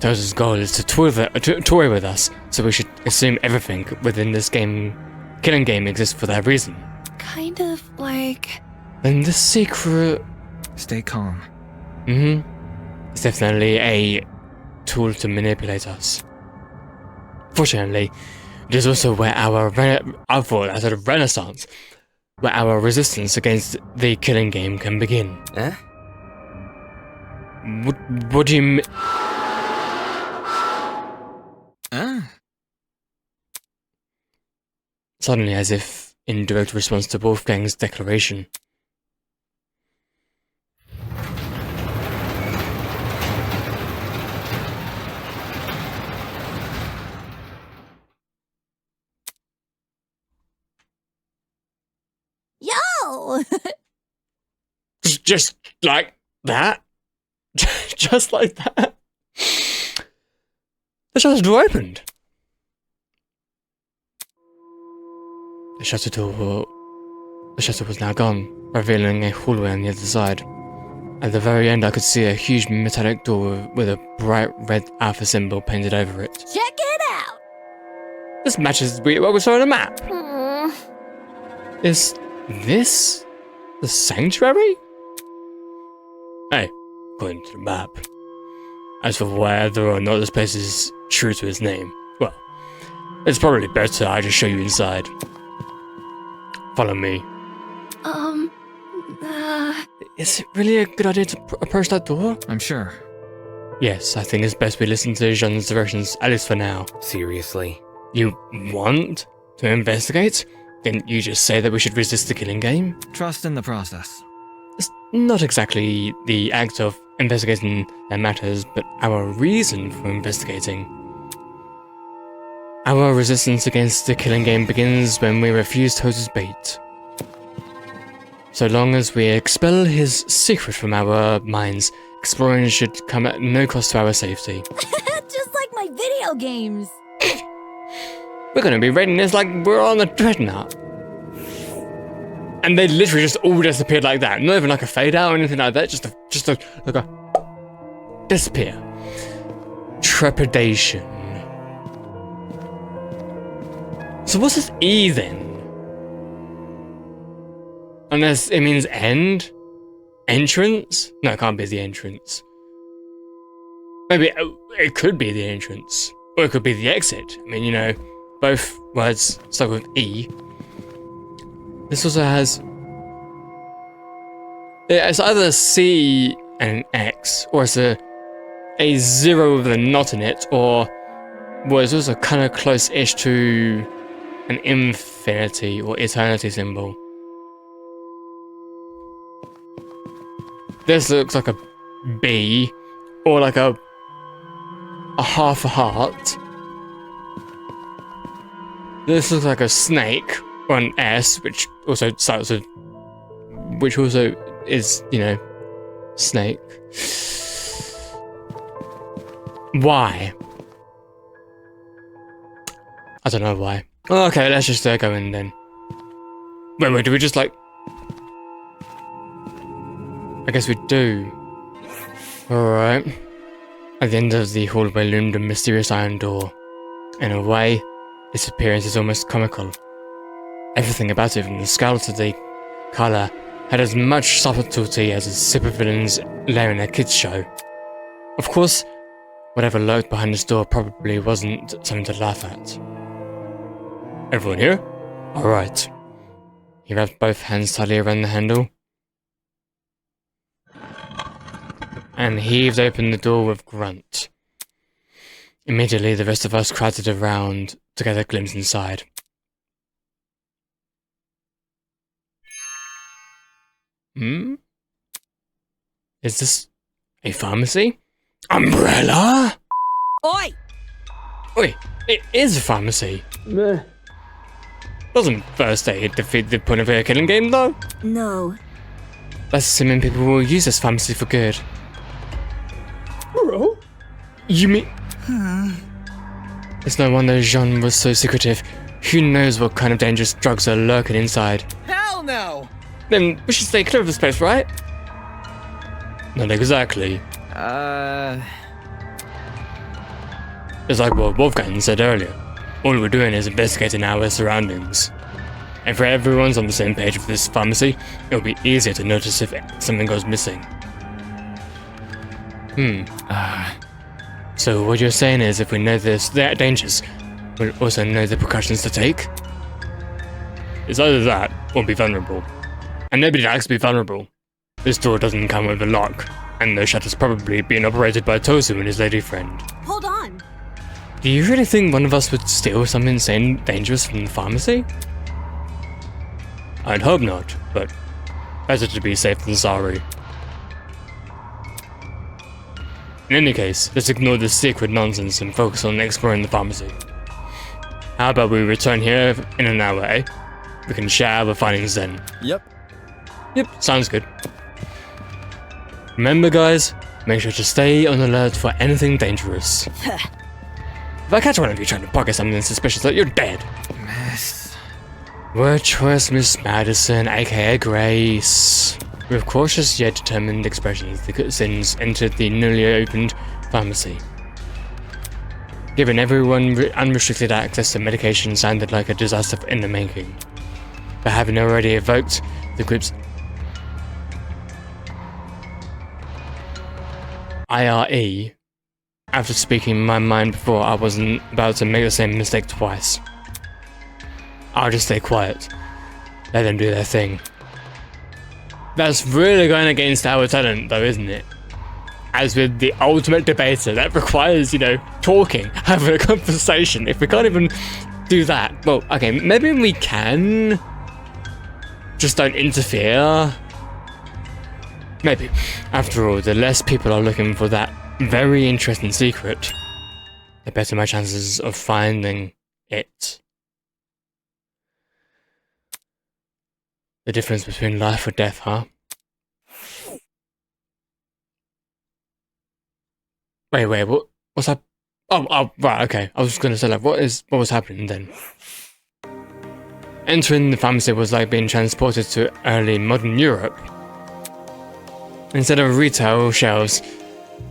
Toad's goal is to toy with us, so we should assume everything within this killing game exists for that reason. Kind of like... Then the secret... Stay calm. It's definitely a tool to manipulate us. Fortunately, it is also where our renaissance, where our resistance against the killing game can begin. Eh? What do you mean? Suddenly, as if in direct response to Wolfgang's declaration. Yo! Just like that? Just like that? The shutter door opened. The shutter was now gone, revealing a hallway on the other side. At the very end, I could see a huge metallic door with a bright red alpha symbol painted over it. Check it out! This matches what we saw on the map. Is this the sanctuary? Hey, according to the map. As for whether or not this place is true to its name, well, it's probably better I just show you inside. Follow me. Is it really a good idea to approach that door? I'm sure. Yes, I think it's best we listen to Jean's directions, at least for now. Seriously? You want to investigate? Didn't you just say that we should resist the killing game? Trust in the process. It's not exactly the act of investigating that matters, but our reason for investigating. Our resistance against the killing game begins when we refuse Toad's bait. So long as we expel his secret from our minds, exploring should come at no cost to our safety. Just like my video games. We're gonna be raiding this like we're on the dreadnought. And they literally just all disappeared like that. Not even like a fade out or anything like that. Just a disappear. Trepidation. So what's this E then? Unless it means end? Entrance? No, it can't be the entrance. Maybe it could be the entrance. Or it could be the exit. I mean, you know, both words start with E. This also has... It's either C and an X, or it's a 0 with a knot in it, or... Well, it's also kind of close-ish to an infinity or eternity symbol. This looks like a B, or like a half a heart. This looks like a snake, or an S, which also starts with, which also is, you know, snake. Why? I don't know why. Okay, let's just go in then. Wait, do we just like... I guess we do. Alright. At the end of the hallway loomed a mysterious iron door. In a way, its appearance is almost comical. Everything about it, from the skull to the colour, had as much subtlety as a supervillain's lair in a kids' show. Of course, whatever lurked behind this door probably wasn't something to laugh at. Everyone here? Alright. He wrapped both hands tightly around the handle and heaved open the door with a grunt. Immediately, the rest of us crowded around to get a glimpse inside. Is this a pharmacy? Umbrella? Oi! Wait, it is a pharmacy. Doesn't first aid defeat the point of a killing game, though? No. That's assuming people will use this pharmacy for good. Bro? You mean... It's no wonder Jean was so secretive. Who knows what kind of dangerous drugs are lurking inside? Hell no! Then we should stay clear of this place, right? Not exactly. It's like what Wolfgang said earlier. All we're doing is investigating our surroundings. If everyone's on the same page with this pharmacy, it'll be easier to notice if something goes missing. So what you're saying is if we know there are dangers, we'll also know the precautions to take? It's either that, or be vulnerable. And nobody likes to be vulnerable. This door doesn't come with a lock, and the shutter's probably being operated by Tozu and his lady friend. Hold on. Do you really think one of us would steal something insane dangerous from the pharmacy? I'd hope not, but better to be safe than sorry. In any case, let's ignore this secret nonsense and focus on exploring the pharmacy. How about we return here in an hour, eh? We can share our findings then. Yep. Yep, sounds good. Remember guys, make sure to stay on alert for anything dangerous. If I catch one of you trying to pocket something suspicious, you're dead. Miss. Word choice, Miss Madison, aka Grace. With cautious yet determined expressions, the Sins entered the newly opened pharmacy. Giving everyone unrestricted access to medication sounded like a disaster in the making. But having already evoked the group's IRE, after speaking my mind before, I wasn't about to make the same mistake twice. I'll just stay quiet. Let them do their thing. That's really going against our talent though, isn't it? As with the ultimate debater, that requires, talking, having a conversation. If we can't even do that, well, okay, maybe we can. Just don't interfere. Maybe. After all, the less people are looking for that very interesting secret, the better my chances of finding it. The difference between life or death, huh? Wait, what's that? Oh, right, okay. I was gonna say, what was happening then? Entering the pharmacy was like being transported to early modern Europe. Instead of retail shelves,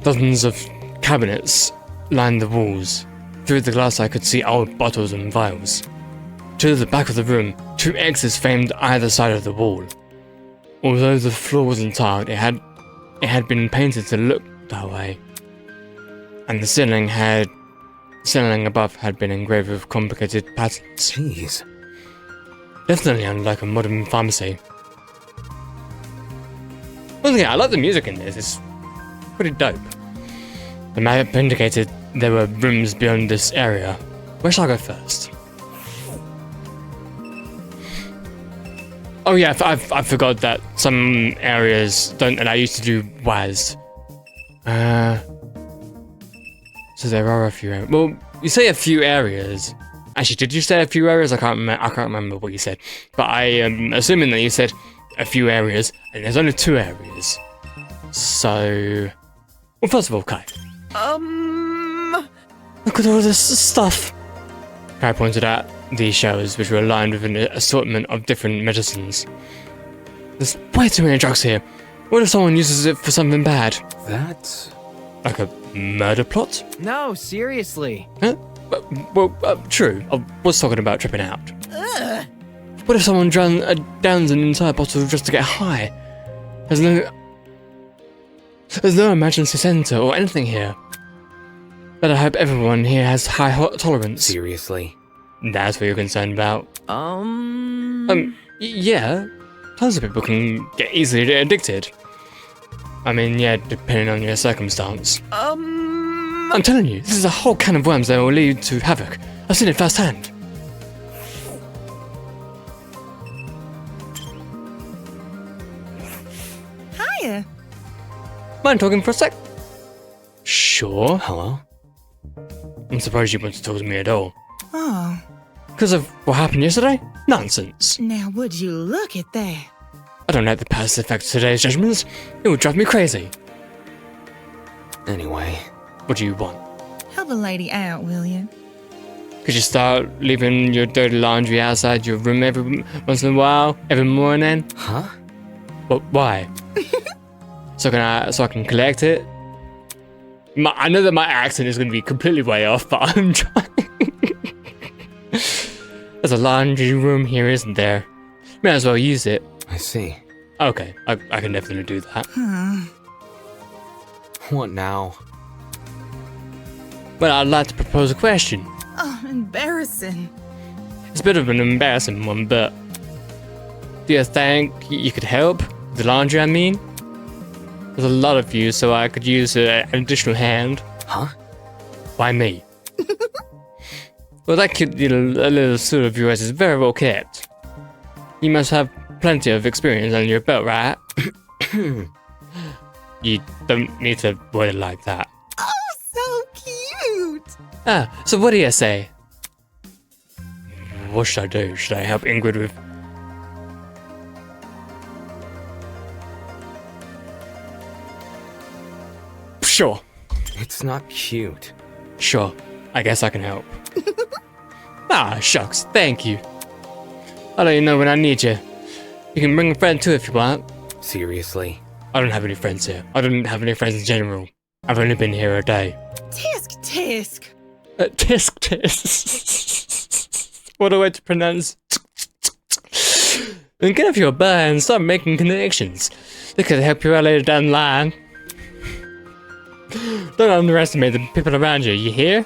dozens of cabinets lined the walls. Through the glass I could see old bottles and vials. To the back of the room, 2 X's framed either side of the wall. Although the floor wasn't tiled, it had been painted to look that way. And the ceiling above had been engraved with complicated patterns. Jeez. Definitely unlike a modern pharmacy. Once again, I like the music in this, it's pretty dope. The map indicated there were rooms beyond this area. Where shall I go first? Oh yeah, I forgot that some areas don't allow you to do WASD. So there are a few areas. Well, you say a few areas. Actually, did you say a few areas? I can't remember what you said. But I am assuming that you said a few areas, and there's only 2 areas. So, well, first of all, Kai. Look at all this stuff. Kai pointed out the shelves, which were lined with an assortment of different medicines. There's way too many drugs here. What if someone uses it for something bad? That's... Like a murder plot? No, seriously. Huh? Well, true. I was talking about tripping out. What if someone downs an entire bottle just to get high? There's no emergency center or anything here. But I hope everyone here has high tolerance. Seriously? That's what you're concerned about. Yeah. Tons of people can get easily addicted. I mean, yeah, depending on your circumstance. I'm telling you, this is a whole can of worms that will lead to havoc. I've seen it firsthand. Hiya. Mind talking for a sec? Sure. Hello? I'm surprised you want to talk to me at all. Oh, Because of what happened yesterday? Nonsense. now would you look at that? I don't let the past affect today's judgments. It would drive me crazy. Anyway. What do you want? Help a lady out, will you? Could you start leaving your dirty laundry outside your room every once in a while? Every morning? Huh? But why? so I can collect it. I know that my accent is going to be completely way off, but I'm trying. There's a laundry room here, isn't there? May as well use it. I see. Okay, I can definitely do that. What now? Well, I'd like to propose a question. Oh, embarrassing. It's a bit of an embarrassing one, but do you think you could help? The laundry, I mean? There's a lot of you, so I could use an additional hand. Huh? Why me? Well, that cute little suit of yours is very well kept. You must have plenty of experience under your belt, right? You don't need to word it like that. Oh, so cute. Ah, so what do you say? What should I do? Should I help Ingrid with... Sure. It's not cute. Sure. I guess I can help. Ah, shucks. Thank you. I'll let you know when I need you. You can bring a friend too if you want. Seriously? I don't have any friends here. I don't have any friends in general. I've only been here a day. Tisk, tisk. Tisk tisk. What a way to pronounce. And get off your butt and start making connections. They could help you out later down the line. Don't underestimate the people around you, you hear?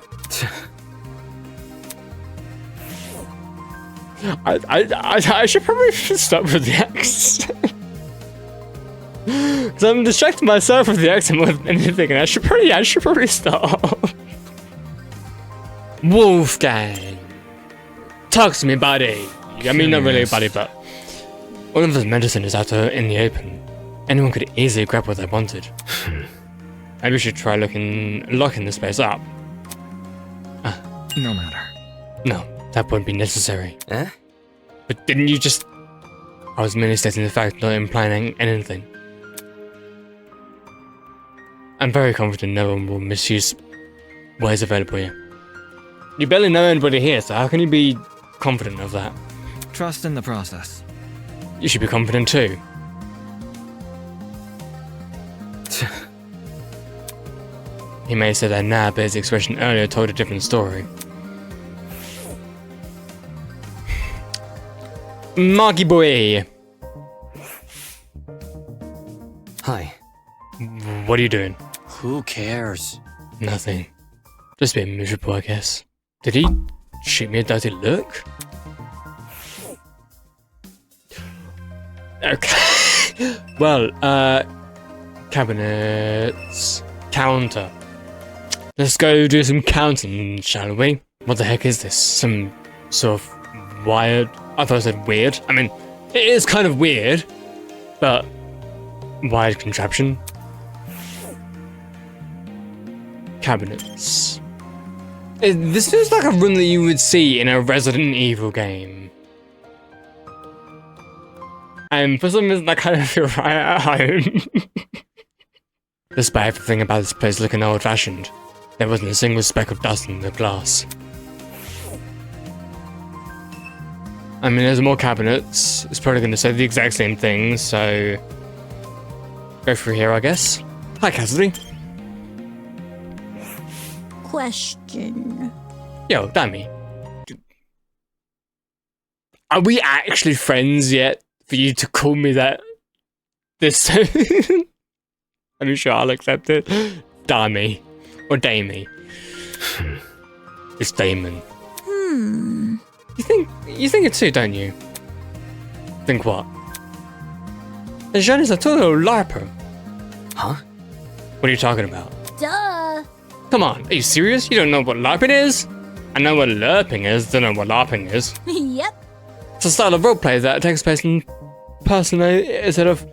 I should probably stop with the accent. Cause I'm distracting myself with the accent more than anything, and I should probably stop. Wolfgang, talk to me, buddy. I mean, not really, buddy, but all of this medicine is out in the open. Anyone could easily grab what they wanted. Maybe we should try locking this place up. No matter. No, that won't be necessary. Eh? But didn't you just... I was merely stating the fact, not implying anything. I'm very confident no one will misuse what is available here. You barely know anybody here, so how can you be confident of that? Trust in the process. You should be confident too. He may have said that now, but his expression earlier told a different story. Marky boy! Hi. What are you doing? Who cares? Nothing. Just being miserable, I guess. Did he shoot me a dirty look? Okay. Well, cabinets... Counter. Let's go do some counting, shall we? What the heck is this? Some sort of wired... I thought I said weird. I mean, it is kind of weird, but wired contraption. Cabinets. This feels like a room that you would see in a Resident Evil game. And for some reason, I kind of feel right at home. Despite everything about this place looking old-fashioned, there wasn't a single speck of dust in the glass. I mean, there's more cabinets. It's probably going to say the exact same thing, so... Go through here, I guess. Hi, Cassidy. Question. Yo, Dammy. Are we actually friends yet for you to call me that this soon? I'm sure I'll accept it. Dammy. Or Damie. It's Damon. You think it too, don't you? Think what? Jean is a total LARPer. Huh? What are you talking about? Duh. Come on, are you serious? You don't know what LARPing is? I know what LARPing is, don't know what LARPing is. Yep. It's a style of roleplay that takes place in person instead of...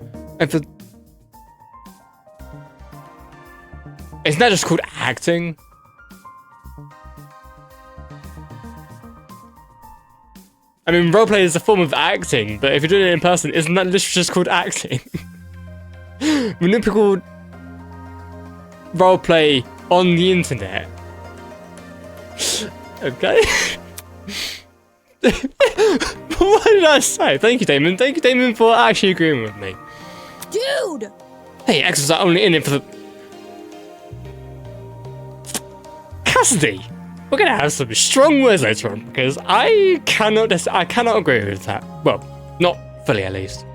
Isn't that just called acting? I mean, roleplay is a form of acting, but if you're doing it in person, isn't that literally just called acting? When people roleplay on the internet. Okay. What did I say? Thank you, Damon. Thank you, Damon, for actually agreeing with me. Dude! Hey, extras are only in it for the... Cassidy! We're gonna have some strong words later on, because I cannot agree with that. Well, not fully at least.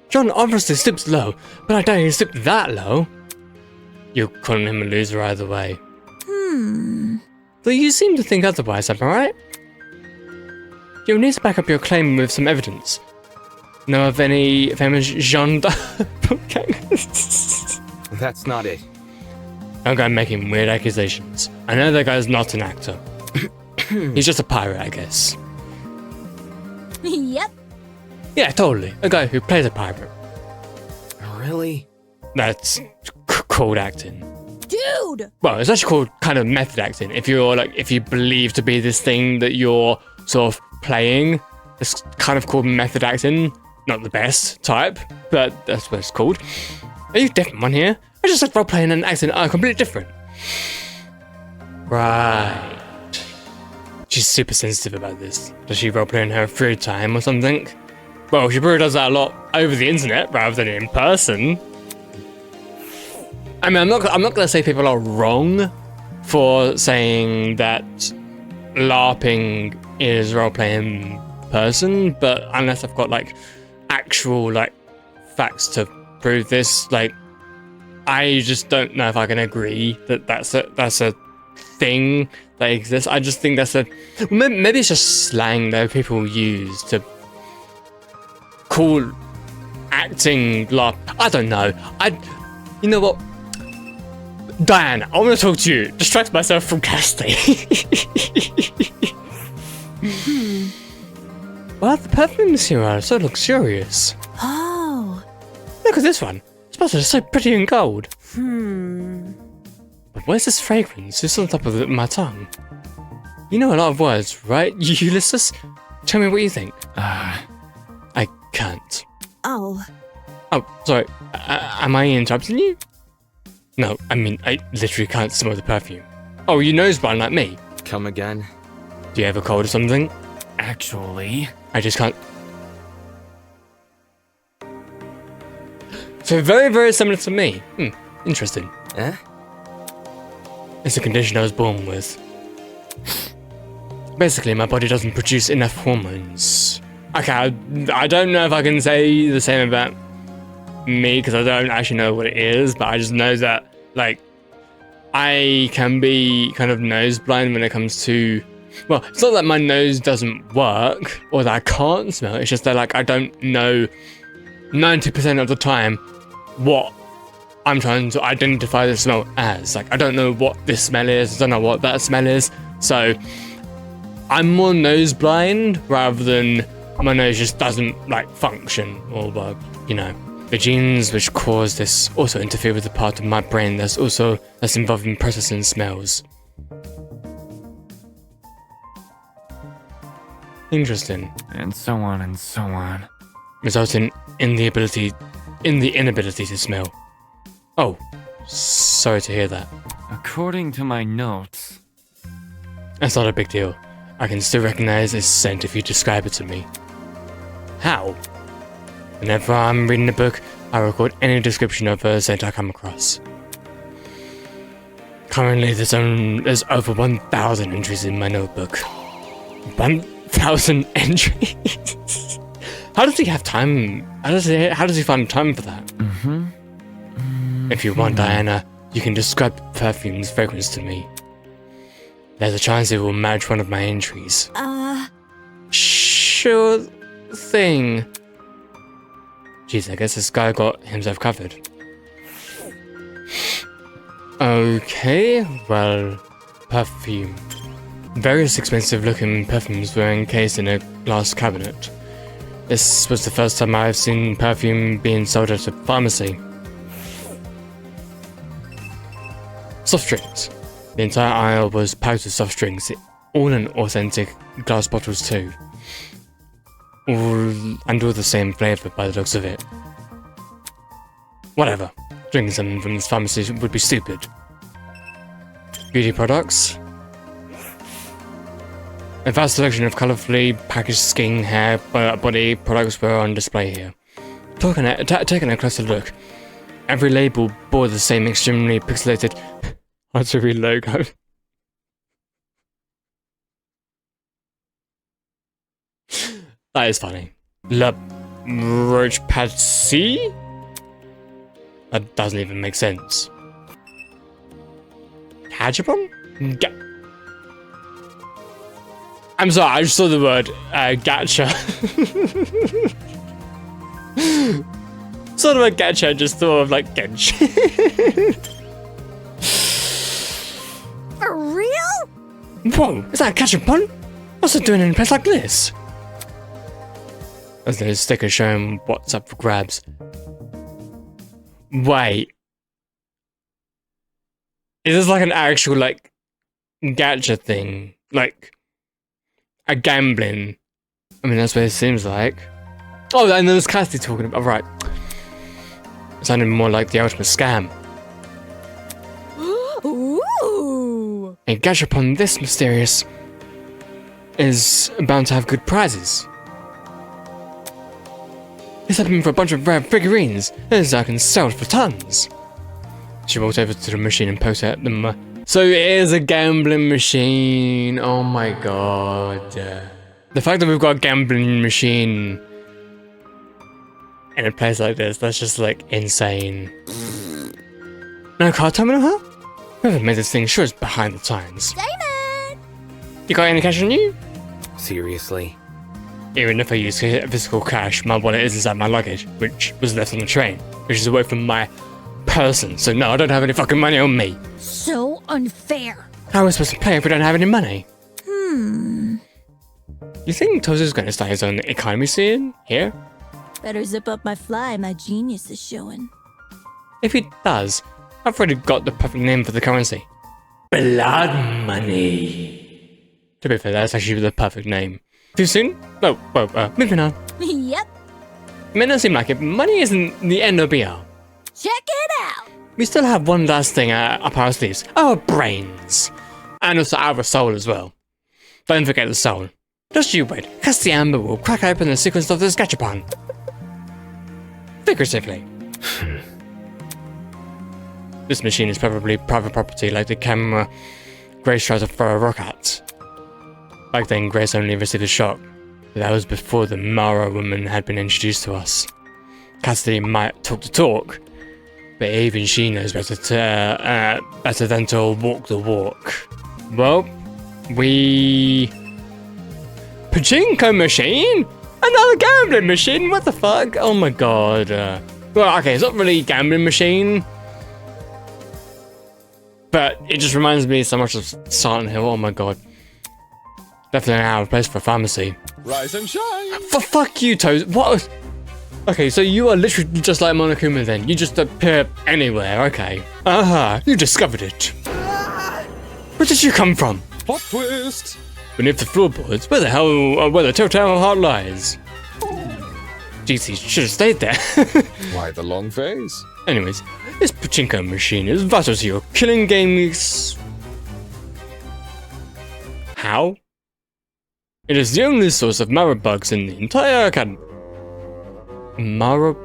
John obviously slips low, but I doubt he slipped that low. You're calling him a loser either way. Though you seem to think otherwise, am I right? You'll need to back up your claim with some evidence. Know of any famous Jean That's not it. That guy making weird accusations. I know that guy's not an actor. He's just a pirate, I guess. Yep. Yeah, totally. A guy who plays a pirate. Really? That's called acting. Dude! Well, it's actually called kind of method acting. If you believe to be this thing that you're sort of playing, it's kind of called method acting. Not the best type, but that's what it's called. Are you a different one here? I just said role playing and acting are completely different. Right. She's super sensitive about this. Does she role play in her free time or something? Well, she probably does that a lot over the internet rather than in person. I mean, I'm not gonna say people are wrong for saying that LARPing is role playing person, but unless I've got like actual like facts to prove this, like I just don't know if I can agree that that's a thing that exists. I just think that's maybe it's just slang that people use to call acting LARP. I don't know. You know what? Diane, I want to talk to you. Distract myself from casting. Well, the perfumes here are so luxurious. Oh. Look at this one. It's supposed to be so pretty and gold. But where's this fragrance? It's on top of my tongue. You know a lot of words, right, Ulysses? Tell me what you think. I can't. Oh. Oh, sorry. Am I interrupting you? No, I mean, I literally can't smell the perfume. Oh, you nose blind like me? Come again? Do you have a cold or something? Actually, I just can't. So very, very similar to me. Interesting. Eh? It's a condition I was born with. Basically, my body doesn't produce enough hormones. Okay, I don't know if I can say the same about me, because I don't actually know what it is, but I just know that, like, I can be kind of nose blind when it comes to... Well, it's not that my nose doesn't work, or that I can't smell, it's just that, like, I don't know 90% of the time what I'm trying to identify the smell as. Like, I don't know what this smell is, I don't know what that smell is, so I'm more nose blind rather than my nose just doesn't, like, function, or, you know. The genes which cause this also interfere with the part of my brain that's involved in processing smells. Interesting. and so on and so on. Resulting in the inability to smell. Oh, sorry to hear that. According to my notes, That's not a big deal. I can still recognize this scent if you describe it to me. How? Whenever I'm reading a book, I record any description of a scent I come across. Currently, there's over 1,000 entries in my notebook. 1,000 entries? How does he have time? How does he find time for that? If you want, Diana, you can describe the perfume's fragrance to me. There's a chance it will match one of my entries. Sure thing. Jeez, I guess this guy got himself covered. Okay, well, perfume. Various expensive looking perfumes were encased in a glass cabinet. This was the first time I've seen perfume being sold at a pharmacy. Soft drinks. The entire aisle was packed with soft drinks, all in authentic glass bottles too. All the same flavour by the looks of it. Whatever. Drinking something from this pharmacy would be stupid. Beauty products. A vast selection of colourfully packaged skin, hair, body products were on display here. Taking a closer look, every label bore the same extremely pixelated Archery logo. That is funny. La Roche Patsy? That doesn't even make sense. Gachapon? I'm sorry, I just saw the word gacha. Sort of a gacha, just thought of like Genshin. For real? Whoa, is that a gachapon? What's it doing in a place like this? As there's a sticker showing what's up for grabs. Wait. Is this like an actual like gacha thing? Like a gambling? I mean, that's what it seems like. Oh, and there's Cassidy talking about, right. It sounded more like the ultimate scam. Ooh. A gachapon this mysterious is bound to have good prizes. He's hoping for a bunch of rare figurines, as I can sell for tons. She walked over to the machine and posted at them. So it is a gambling machine. Oh my god. The fact that we've got a gambling machine in a place like this, that's just like insane. No card terminal, huh? Whoever made this thing sure is behind the times. Damon! You got any cash on you? Seriously? Even if I use physical cash, my wallet is inside my luggage, which was left on the train, which is away from my person, so no, I don't have any fucking money on me. So unfair. How are we supposed to play if we don't have any money? Hmm. You think Tozu's going to start his own economy scene here? Better zip up my fly, my genius is showing. If he does, I've already got the perfect name for the currency. Blood money. To be fair, that's actually the perfect name. Too soon? Oh, well, moving on. Yep. It may not seem like it, money isn't the end or be all. Check it out. We still have one last thing up our sleeves. Our brains. And also our soul as well. Don't forget the soul. Just you wait. Castiamber will crack open the sequence of this gachapon. Figuratively. This machine is probably private property like the camera Grace tried to throw a rock at. Back then, Grace only received a shock, but that was before the Mara woman had been introduced to us. Cassidy might talk the talk, but even she knows better than to walk the walk. Well, Pachinko machine? Another gambling machine? What the fuck? Oh my god. Well, okay, it's not really a gambling machine, but it just reminds me so much of Silent Hill. Oh my god. Definitely out of place for a pharmacy. Rise and shine! For fuck you, Toes. What? Okay, so you are literally just like Monokuma then. You just appear anywhere, okay. Aha, you discovered it. Where did you come from? Plot twist! Beneath the floorboards, where the telltale heart lies. Jeez, he should have stayed there. Why the long face? Anyways, this pachinko machine is vital to your killing game How? It is the only source of Mara bugs in the entire academy. Mara?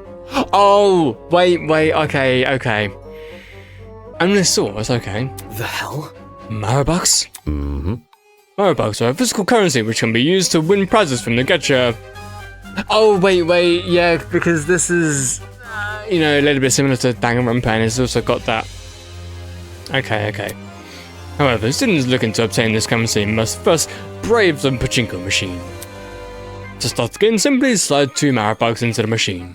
Oh, wait, okay. Only source, okay. The hell? Mara bugs? Mm-hmm. Mara bugs are a physical currency which can be used to win prizes from the gacha. Oh, wait, yeah, because this is, a little bit similar to Danganronpa, and it's also got that. Okay. However, students looking to obtain this currency must first brave the pachinko machine. To start the game, simply slide 2 Mara bugs into the machine.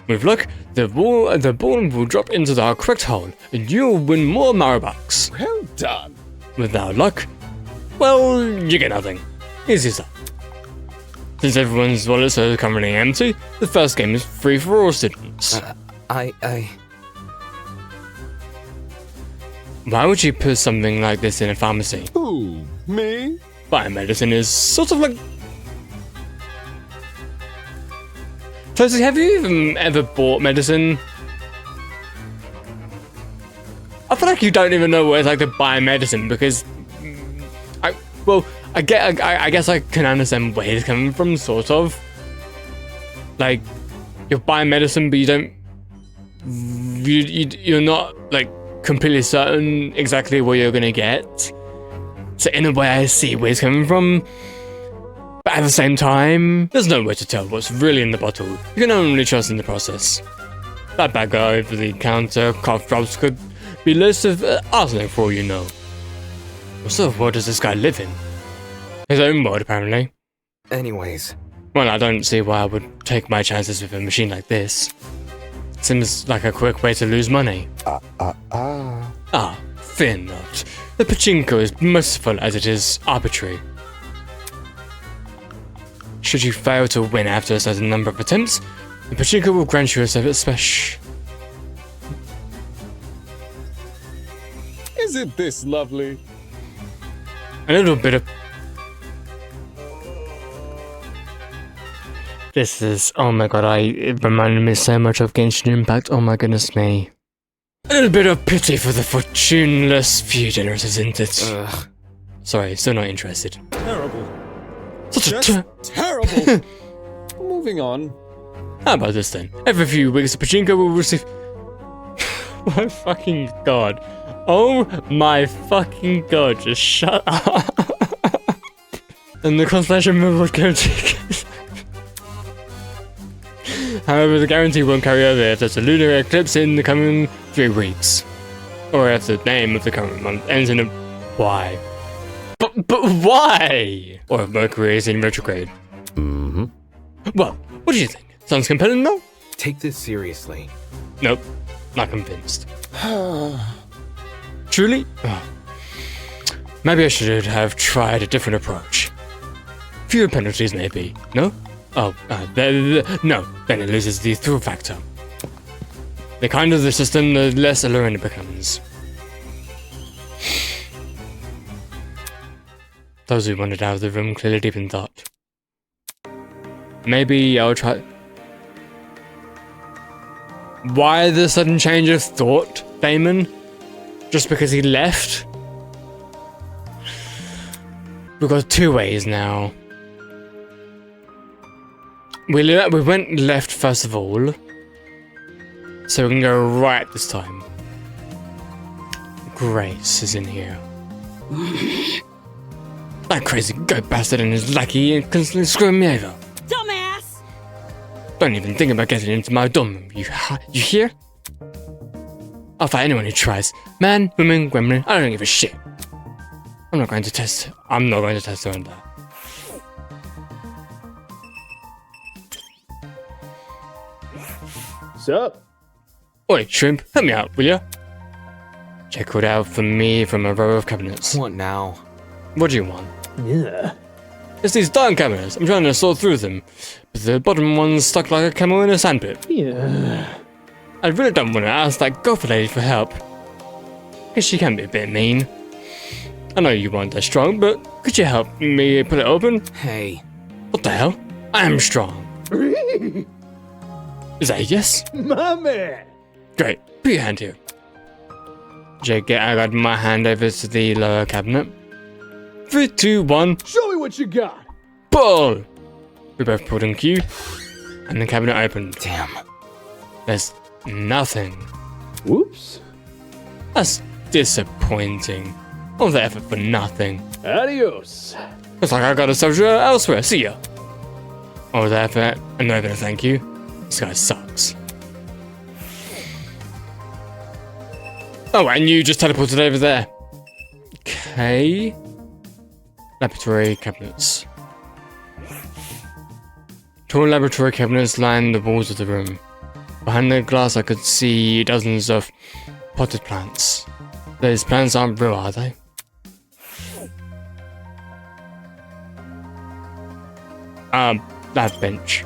With luck, the ball will drop into the correct hole, and you'll win more Mara bugs. Well done! Without luck, well, you get nothing. Easy stuff. Since everyone's wallets are currently empty, the first game is free for all students. Why would you put something like this in a pharmacy? Who? Me? Biomedicine is sort of like... Tozy, have you even ever bought medicine? I feel like you don't even know what it's like to buy medicine because... I guess I can understand where it's coming from, sort of. Like, you buy medicine, but you don't. You're not like completely certain exactly what you're gonna get. So in a way, I see where it's coming from. But at the same time, there's no way to tell what's really in the bottle. You can only trust in the process. That bad guy over the counter cough drops could be loads of arsenic for all you know. What sort of world does this guy live in? His own world, apparently. Anyways. Well, I don't see why I would take my chances with a machine like this. Seems like a quick way to lose money. Ah, fear not. The pachinko is merciful as it is arbitrary. Should you fail to win after a certain number of attempts, the pachinko will grant you a special. Isn't this lovely? A little bit of. This is. Oh my god, it reminded me so much of Genshin Impact. Oh my goodness me. A little bit of pity for the fortuneless few generators, isn't it? Ugh. Sorry, still not interested. Terrible. Such a Just terrible. Moving on. How about this then? Every few weeks, the pachinko will receive. My fucking god. Oh my fucking god, just shut up. And the constellation move would guarantee. However, the guarantee won't carry over if there's a lunar eclipse in the coming 3 weeks. Or if the name of the current month ends in a Y. But why? Or if Mercury is in retrograde. Mm-hmm. Well, what do you think? Sounds compelling, though? Take this seriously. Nope, not convinced. Truly? Oh. Maybe I should have tried a different approach. Fewer penalties, maybe. No? Oh, no. Then it loses the thrill factor. The kinder the system, the less alluring it becomes. Those who wandered out of the room clearly deep in thought. Maybe I'll try. Why the sudden change of thought, Damon? Just because he left? We've got 2 ways now. We went left first of all, so we can go right this time. Grace is in here. That crazy goat bastard and his lackey constantly screwing me over. Dumbass! Don't even think about getting into my dorm. You hear? I'll fight anyone who tries. Man, woman, gremlin, I don't give a shit. I'm not going to test her on that. Sup? Oi, shrimp, help me out, will ya? Check it out for me from a row of cabinets. What now? What do you want? Yeah. It's these darn cabinets. I'm trying to sort through them, but the bottom one's stuck like a camel in a sandpit. Yeah. I really don't want to ask that gopher lady for help. Guess she can be a bit mean. I know you weren't that strong, but could you help me put it open? Hey. What the hell? I am strong. Is that a yes? My man! Great. Put your hand here. Jake, I got my hand over to the lower cabinet. 3, 2, 1. Show me what you got! Pull! We both pulled in cue, and the cabinet opened. Damn. There's nothing. Whoops. That's disappointing. All the effort for nothing. Adios. Looks like I got a soldier elsewhere. See ya. All the effort, and no gonna thank you. This guy sucks. Oh, and you just teleported over there. Okay. Laboratory cabinets. Tall laboratory cabinets line the walls of the room. Behind the glass I could see dozens of potted plants. Those plants aren't real, are they? Lab bench.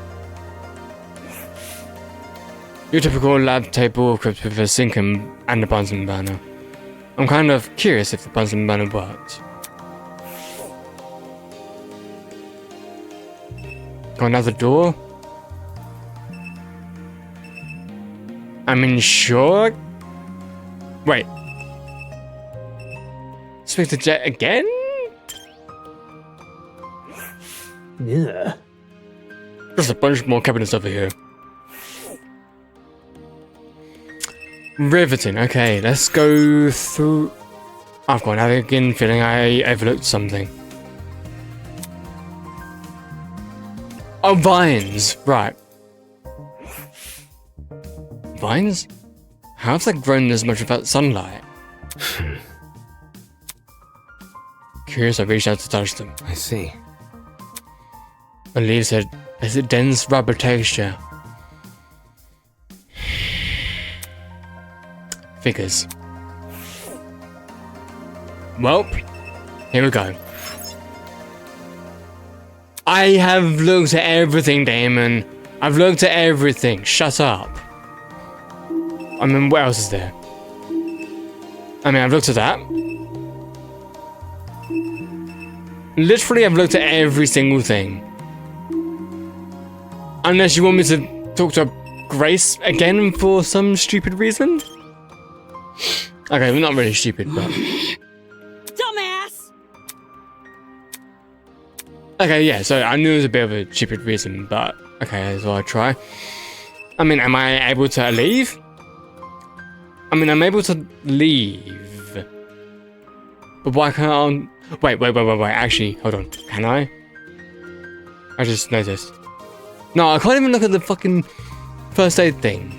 Your typical lab table equipped with a sink and a Bunsen burner. I'm kind of curious if the Bunsen burner worked. Got another door? I mean, sure. Wait. Speak to Jet again? Yeah. Just a bunch more cabinets over here. Riveting. Okay, let's go through. I've got an again feeling I overlooked something. Oh, vines. Right. Vines? How have they grown as much without sunlight? Curious, I reached out to touch them. I see. The leaves had a dense rubber texture. Figures. Well, here we go. I have looked at everything, Damon. I've looked at everything. Shut up. I mean, what else is there? I mean, I've looked at that. Literally, I've looked at every single thing. Unless you want me to talk to Grace again for some stupid reason? Okay, well, not really stupid, but... Dumbass! Okay, yeah, so I knew it was a bit of a stupid reason, but... Okay, so I'll try. I mean, am I able to leave? I mean, I'm able to leave. But why can't I... Wait. Actually, hold on. Can I? I just noticed. No, I can't even look at the fucking first aid thing.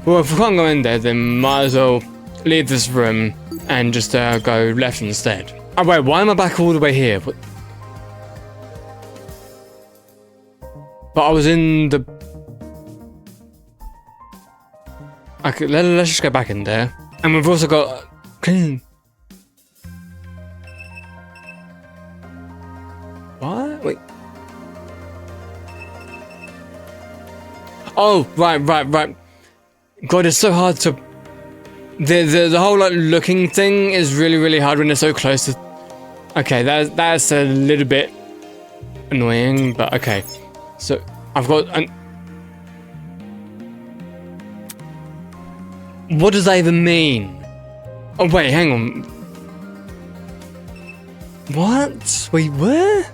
Well, if we can't go in there, then might as well leave this room and just go left instead. Oh, wait, why am I back all the way here? What? But I was in the... Okay, let's just go back in there. And we've also got... Clean. What? Wait. Oh, right. God, it's so hard to... The whole, like, looking thing is really hard when it's so close to... Okay, that's a little bit annoying, but okay. So, I've got an... What does that even mean? Oh, wait, hang on. What? Wait, where?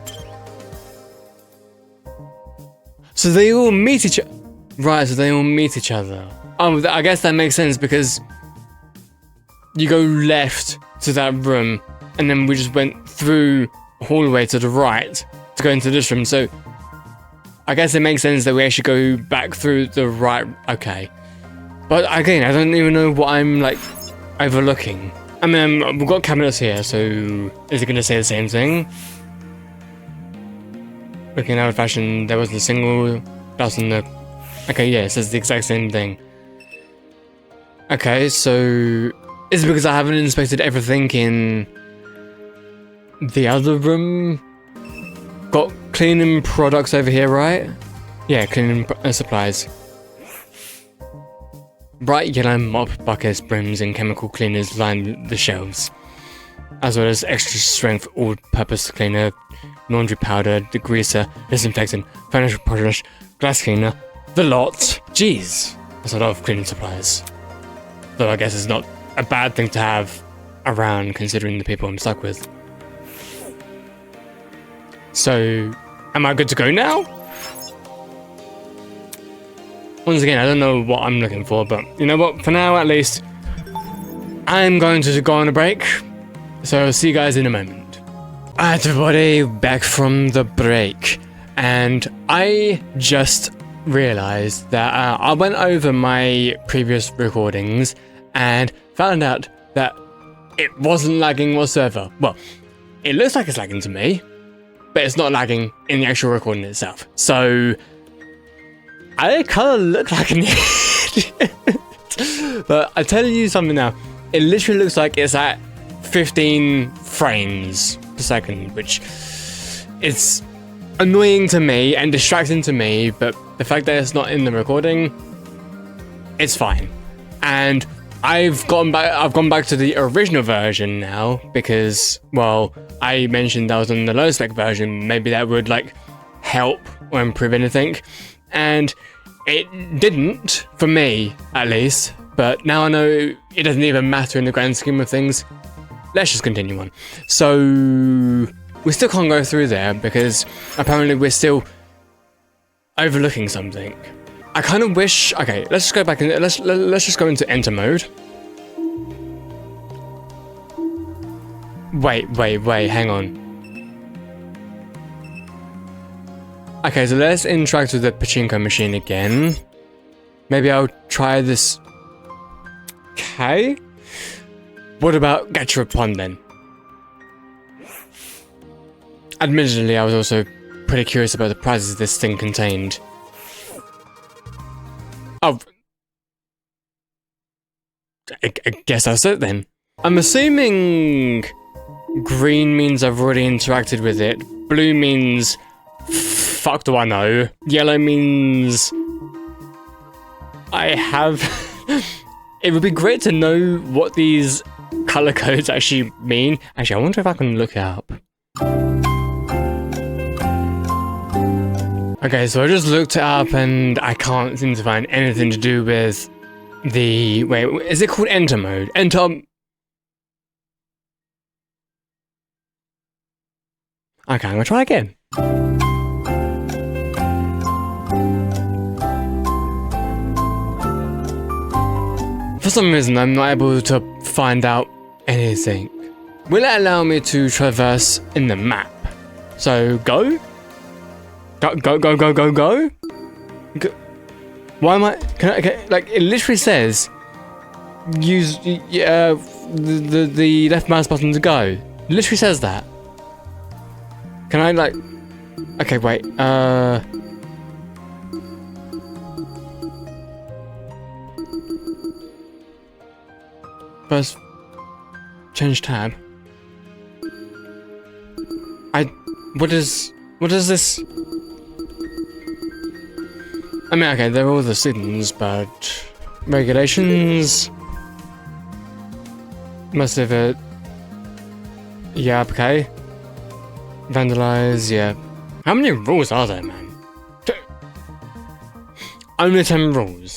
So they all meet each other. Right, so they all meet each other. Oh, I guess that makes sense because you go left to that room and then we just went through a hallway to the right to go into this room. So I guess it makes sense that we actually go back through the right. Okay. But again, I don't even know what I'm like overlooking. I mean, we've got cabinets here, so is it going to say the same thing? Looking out of fashion, there wasn't a single glass in the... Okay, yeah, it says the exact same thing. Okay, so... Is it because I haven't inspected everything in... the other room? Got cleaning products over here, right? Yeah, cleaning supplies. Bright yellow mop buckets, brims, and chemical cleaners line the shelves, as well as extra strength all-purpose cleaner, laundry powder, degreaser, disinfectant, furniture polish, glass cleaner, the lot. Jeez, that's a lot of cleaning supplies. Though I guess it's not a bad thing to have around considering the people I'm stuck with. So, am I good to go now? Once again, I don't know what I'm looking for, but you know what? For now, at least, I'm going to go on a break. So, I'll see you guys in a moment. Alright, everybody, back from the break. And I just realized that I went over my previous recordings and found out that it wasn't lagging whatsoever. Well, it looks like it's lagging to me, but it's not lagging in the actual recording itself. So... I kind of look like an idiot. But I tell you something now. It literally looks like it's at 15 frames per second, which is annoying to me and distracting to me. But the fact that it's not in the recording, it's fine. And I've gone back to the original version now because, well, I mentioned I was on the low spec version. Maybe that would like help or improve anything. And it didn't, for me at least, but now I know it doesn't even matter in the grand scheme of things. Let's just continue on. So, we still can't go through there because apparently we're still overlooking something. I kind of wish. Okay, let's just go back and let's just go into enter mode. Wait, hang on. Okay, so let's interact with the pachinko machine again. Maybe I'll try this. Okay. What about Gachapon then? Admittedly, I was also pretty curious about the prizes this thing contained. Oh. I guess that's it then. I'm assuming green means I've already interacted with it. Blue means fuck do I know. Yellow means I have. It would be great to know what these color codes actually mean. Actually, I wonder if I can look it up. Okay, so I just looked it up and I can't seem to find anything to do with the... Wait, is it called enter mode? Enter... Okay, I'm gonna try again. For some reason, I'm not able to find out anything. Will it allow me to traverse in the map? So, go? Go. Why am I... like, it literally says... Use the left mouse button to go. It literally says that. Can I, like... Okay, wait, First... Change tab. What is this? I mean, okay, they're all the settings, but... Regulations... Must have it... Yeah, okay. Vandalize, yeah. How many rules are there, man? Only 10 rules.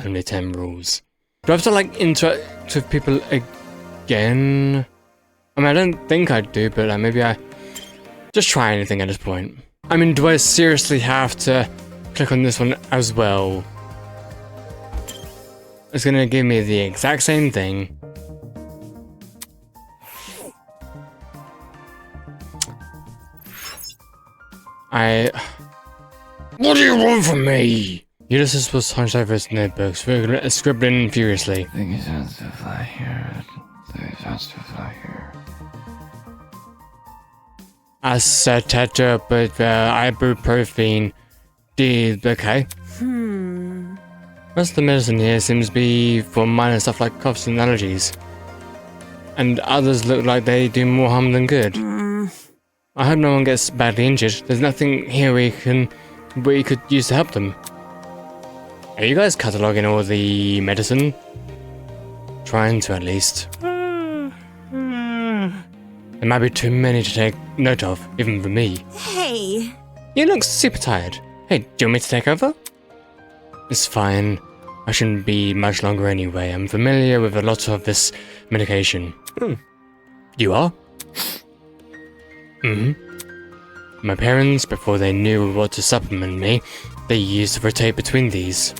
Only 10 rules. Do I have to, like, interact with people again? I mean, I don't think I do, but maybe I... Just try anything at this point. I mean, do I seriously have to click on this one as well? It's gonna give me the exact same thing. What do you want from me? Ulysses was hunched over his notebooks, scribbling furiously. I think he wants to fly here. Acetate with ibuprofen. Okay. Most of the medicine here seems to be for minor stuff like coughs and allergies. And others look like they do more harm than good. I hope no one gets badly injured. There's nothing here we could use to help them. Are you guys cataloguing all the medicine? Trying to, at least. There might be too many to take note of, even for me. Hey. You look super tired. Hey, do you want me to take over? It's fine. I shouldn't be much longer anyway. I'm familiar with a lot of this medication. You are? My parents, before they knew what to supplement me, they used to rotate between these.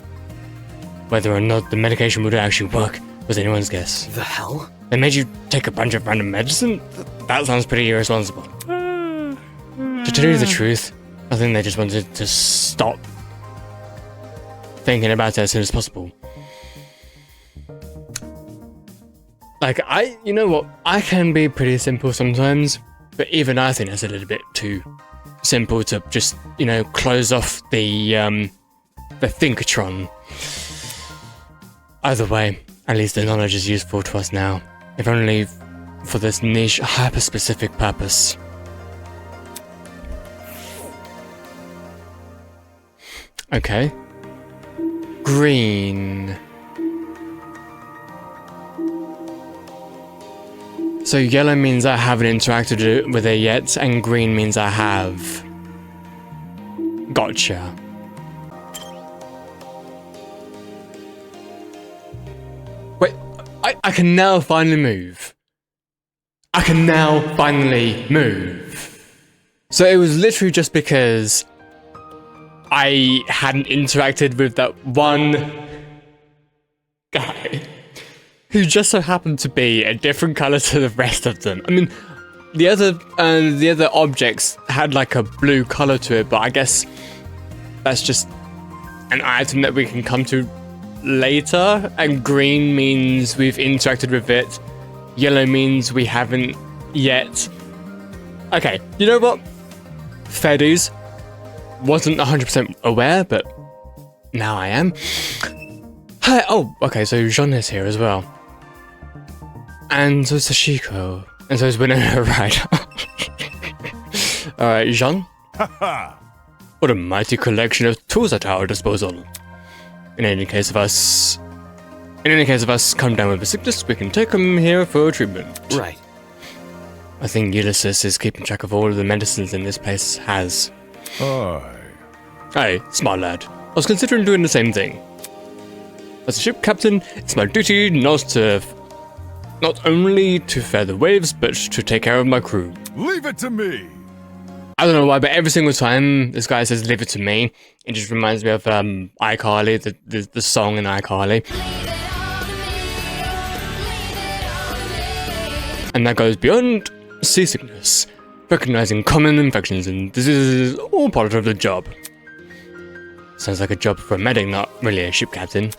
Whether or not the medication would actually work was anyone's guess. The hell? They made you take a bunch of random medicine? That sounds pretty irresponsible. To tell you the truth, I think they just wanted to stop thinking about it as soon as possible. Like, you know what? I can be pretty simple sometimes, but even I think that's a little bit too simple to just, close off the Thinkertron. Either way, at least the knowledge is useful to us now, if only for this niche, hyper-specific purpose. Okay. Green. So yellow means I haven't interacted with it yet, and green means I have. Gotcha. Wait, I can now finally move. I can now finally move. So it was literally just because I hadn't interacted with that one guy who just so happened to be a different color to the rest of them. I mean, the other objects had like a blue color to it, but I guess that's just an item that we can come to later. And green means we've interacted with it. Yellow means we haven't yet. Okay, you know what? Fair dues. Wasn't 100% aware, but now I am. Hi. Oh, okay, so Jean is here as well. And so is Sashiko. And so is Winona Ryder. Alright, Jean? What a mighty collection of tools at our disposal. In any case of us come down with a sickness, we can take them here for treatment. Right. I think Ulysses is keeping track of all of the medicines in this place has. Aye. Hey, smart lad. I was considering doing the same thing. As a ship captain, it's my duty not only to fare the waves, but to take care of my crew. Leave it to me. I don't know why, but every single time this guy says "leave it to me," it just reminds me of iCarly, the song in iCarly. And that goes beyond seasickness, recognizing common infections and diseases is all part of the job. Sounds like a job for a medic, not really a ship captain.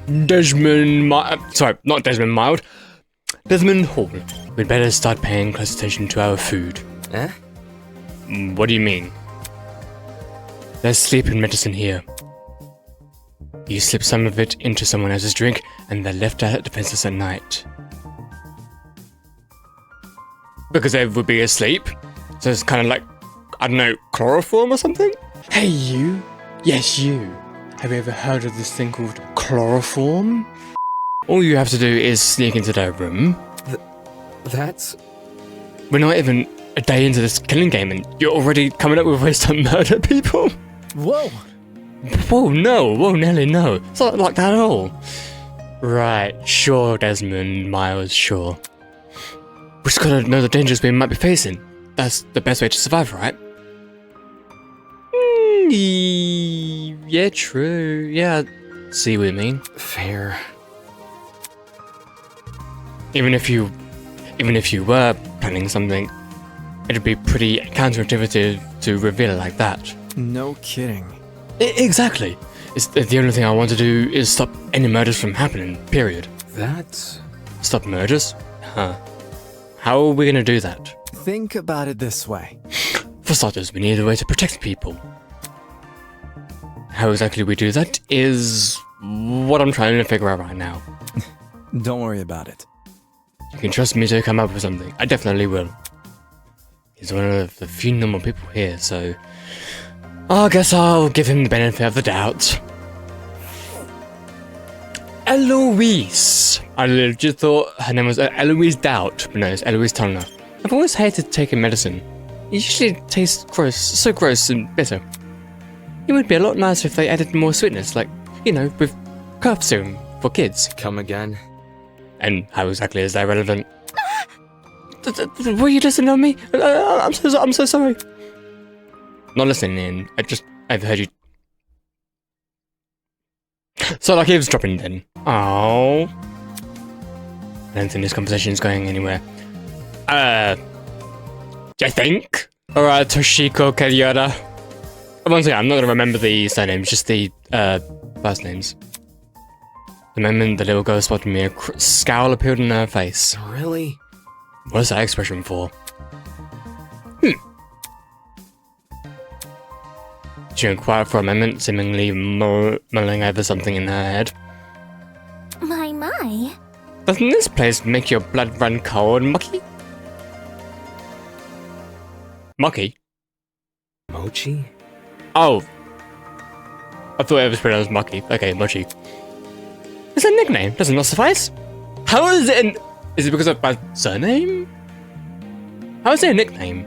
Not Desmond Mild. Desmond Hall. We'd better start paying close attention to our food. Eh? What do you mean? There's sleeping medicine here. You slip some of it into someone else's drink, and they're left out defenseless at night. Because they would be asleep? So it's kind of like, I don't know, chloroform or something? Hey you! Yes you! Have you ever heard of this thing called chloroform? All you have to do is sneak into their room. That's... We're not even a day into this killing game and you're already coming up with ways to murder people? Whoa! Whoa, no! Whoa, Nelly, no! It's not like that at all. Right, sure, Desmond Miles, sure. We just gotta know the dangers we might be facing. That's the best way to survive, right? Yeah, true. Yeah, I see what you mean. Fair. Even if you were planning something, it'd be pretty counterintuitive to reveal it like that. No kidding. Exactly. It's the only thing I want to do is stop any murders from happening, period. That's... Stop murders? Huh. How are we gonna do that? Think about it this way. For starters, we need a way to protect people. How exactly we do that is what I'm trying to figure out right now. Don't worry about it. You can trust me to come up with something. I definitely will. He's one of the few normal people here, so... I guess I'll give him the benefit of the doubt. Eloise! I legit thought her name was Eloise Doubt, but no, it's Eloise Turner. I've always hated taking medicine. It usually tastes gross, so gross and bitter. It would be a lot nicer if they added more sweetness, like, you know, with cough serum for kids. Come again? And how exactly is that relevant? Were you listening to me? I'm so sorry. Not listening in. I've heard you. So like eavesdropping then. Oh. I don't think this conversation is going anywhere. I think. Alright, Toshiko Kariara. Once again, I'm not gonna remember the surnames, just the first names. The moment the little girl spotted me, a scowl appeared on her face. Really? What is that expression for? She went quiet for a moment, seemingly mulling over something in her head. My. Doesn't this place make your blood run cold, Mucky? Mucky? Mochi? Oh. I thought it was pronounced Mucky. Okay, Mochi. It's a nickname, does it not suffice? How is it is it because of my surname? How is it a nickname?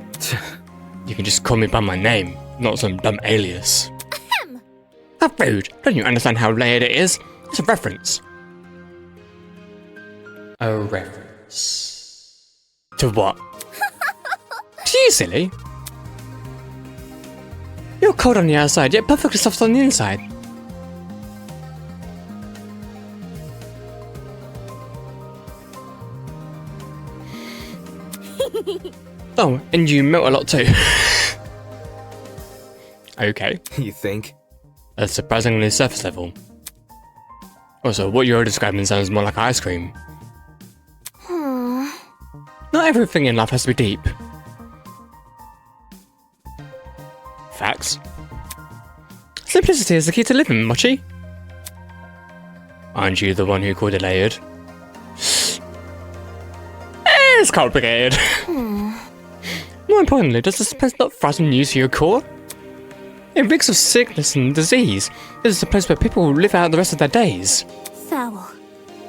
You can just call me by my name, not some dumb alias. How rude. Don't you understand how layered it is? It's a reference. A reference. To what? To you, silly. You're cold on the outside, yet perfectly soft on the inside. Oh, and you melt a lot too. Okay. You think? That's surprisingly surface level. Also, what you're describing sounds more like ice cream. Not everything in life has to be deep. Facts. Simplicity is the key to living, Mochi. Aren't you the one who called it layered? It's complicated. More importantly, does this place not frighten you to your core? It reeks of sickness and disease. This is a place where people live out the rest of their days. Foul.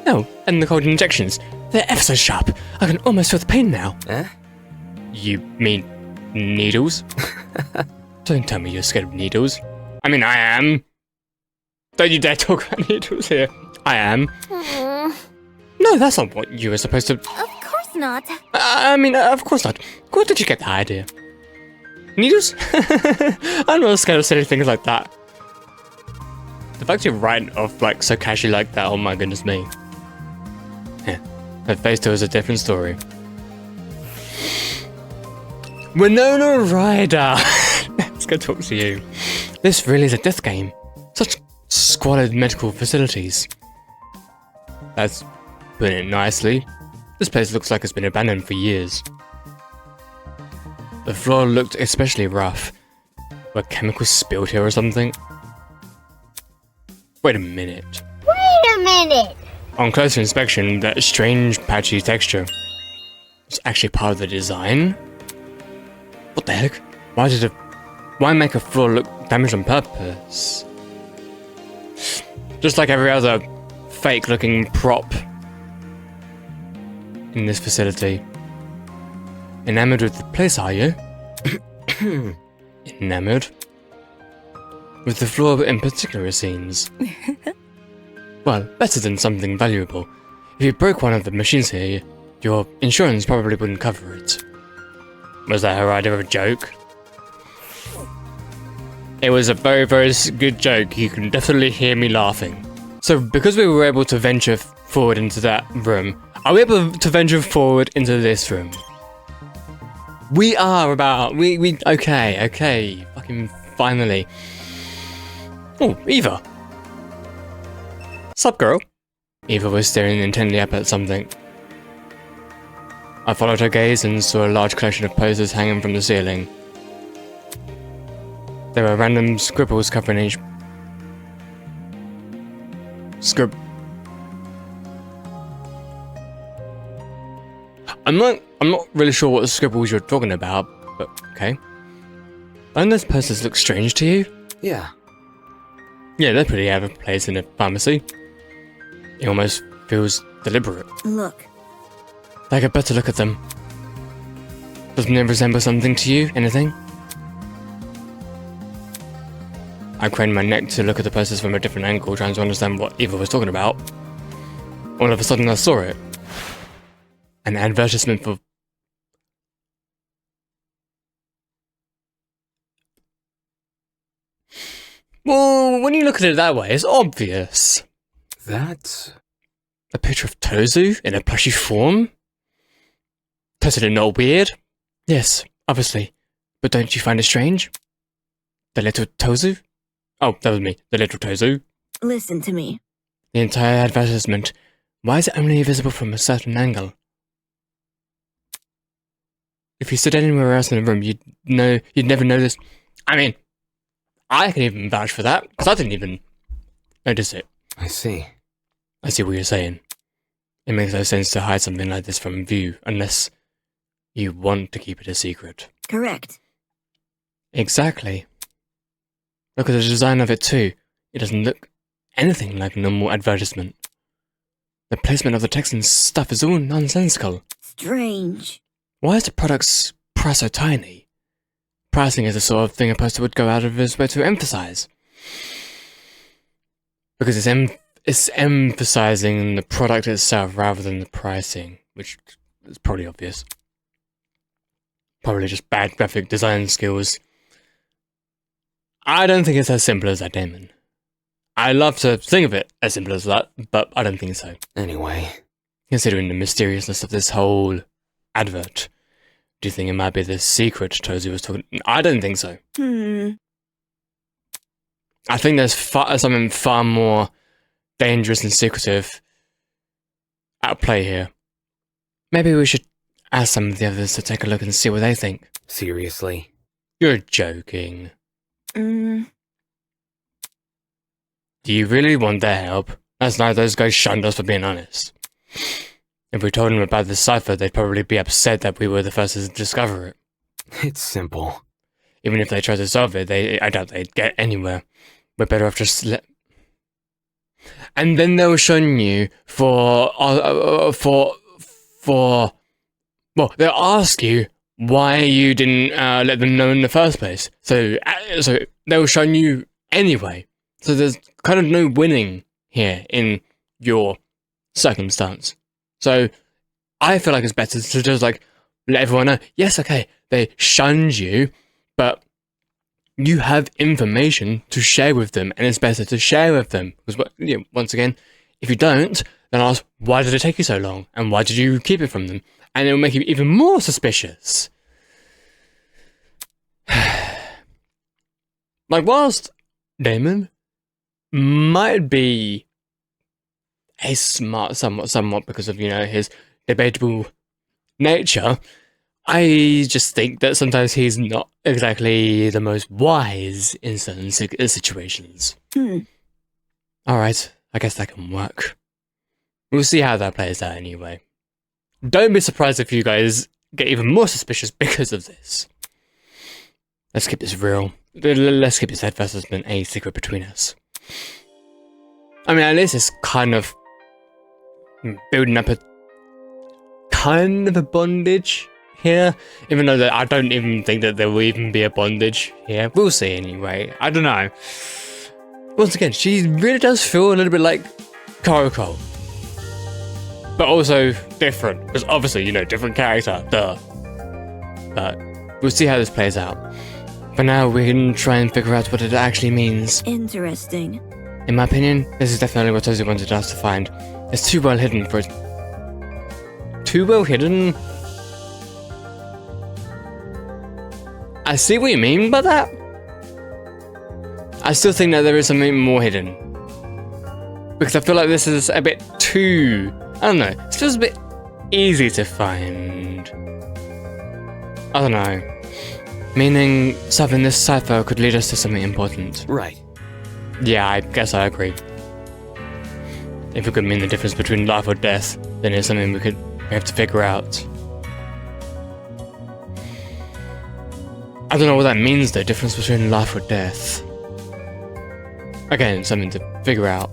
Oh, and the cold injections. They're ever so sharp. I can almost feel the pain now. Eh? You mean needles? Don't tell me you're scared of needles. I mean, I am. Don't you dare talk about needles here. I am. No, that's not what you were supposed to... Of course not. I mean, of course not. Where did you get the idea? Needles? I'm not scared of silly things like that. The fact you're writing off like so casually like that, oh my goodness me. Yeah, that phase 2 is a different story. Winona Ryder! Let's go talk to you. This really is a death game. Such squalid medical facilities. That's putting it nicely. This place looks like it's been abandoned for years. The floor looked especially rough. Were chemicals spilled here or something? Wait a minute. Wait a minute! On closer inspection, that strange patchy texture was actually part of the design? What the heck? Why make a floor look damaged on purpose? Just like every other fake looking prop in this facility. Enamored with the place, are you? Enamored? With the floor in particular, it seems. Well, better than something valuable. If you broke one of the machines here, your insurance probably wouldn't cover it. Was that her idea of a joke? It was a very, very good joke. You can definitely hear me laughing. So, because we were able to venture forward into that room, are we able to venture forward into this room? We are about... Okay. Fucking finally. Oh, Eva. Sup, girl? Eva was staring intently up at something. I followed her gaze and saw a large collection of posters hanging from the ceiling. There were random scribbles covering each... I'm not really sure what scribbles you're talking about, but okay. Don't those posters look strange to you? Yeah. Yeah, they're pretty out of place in a pharmacy. It almost feels deliberate. Look. Take a better look at them. Doesn't it resemble something to you? Anything? I craned my neck to look at the posters from a different angle, trying to understand what Eva was talking about. All of a sudden I saw it. An advertisement for... Well, when you look at it that way, it's obvious. That's... A picture of Tozu in a plushy form? Totally not weird? Yes, obviously. But don't you find it strange? The little Tozu? Oh, that was me. The little Tozu. Listen to me. The entire advertisement. Why is it only visible from a certain angle? If you stood anywhere else in the room, you'd never notice. I mean, I can even vouch for that, because I didn't even notice it. I see. I see what you're saying. It makes no sense to hide something like this from view, unless you want to keep it a secret. Correct. Exactly. Look at the design of it too. It doesn't look anything like a normal advertisement. The placement of the text and stuff is all nonsensical. Strange. Why is the product's price so tiny? Pricing is the sort of thing a poster would go out of his way to emphasize. Because it's emphasizing the product itself rather than the pricing, which is probably obvious. Probably just bad graphic design skills. I don't think it's as simple as that, Damon. I love to think of it as simple as that, but I don't think so. Anyway. Considering the mysteriousness of this whole advert, do you think it might be the secret Tozy was talking? I don't think so. I think there's something far more dangerous and secretive at play here. Maybe we should ask some of the others to take a look and see what they think. Seriously? You're joking. Do you really want their help? Last night those guys shunned us for being honest. If we told them about the cipher, they'd probably be upset that we were the first to discover it. It's simple. Even if they tried to solve it, I doubt they'd get anywhere. We're better off just And then they'll shun you well, they'll ask you why you didn't let them know in the first place. So they'll shun you anyway. So there's kind of no winning here in your circumstance. So I feel like it's better to just like let everyone know, yes, okay, they shunned you, but you have information to share with them, and it's better to share with them. Because once again, if you don't, then ask, why did it take you so long? And why did you keep it from them? And it will make you even more suspicious. Like, whilst Damon might be a smart somewhat because of, his debatable nature, I just think that sometimes he's not exactly the most wise in certain situations. Alright, I guess that can work. We'll see how that plays out anyway. Don't be surprised if you guys get even more suspicious because of this. Let's keep this real. Let's keep this steadfast as been a secret between us. I mean, at least it's kind of building up a kind of a bondage here, even though I don't even think that there will even be a bondage here. We'll see anyway. I don't know. Once again, she really does feel a little bit like Coco, but also different, because obviously, different character, duh. But we'll see how this plays out. For now, we can try and figure out what it actually means. Interesting. In my opinion, this is definitely what Tozy wanted us to find. It's too well hidden for it. Too well hidden? I see what you mean by that. I still think that there is something more hidden. Because I feel like this is a bit too... I don't know. It feels a bit easy to find. I don't know. Meaning, solving this cipher could lead us to something important. Right. Yeah, I guess I agree. If it could mean the difference between life or death, then it's something we have to figure out. I don't know what that means, the difference between life or death. Again, something to figure out.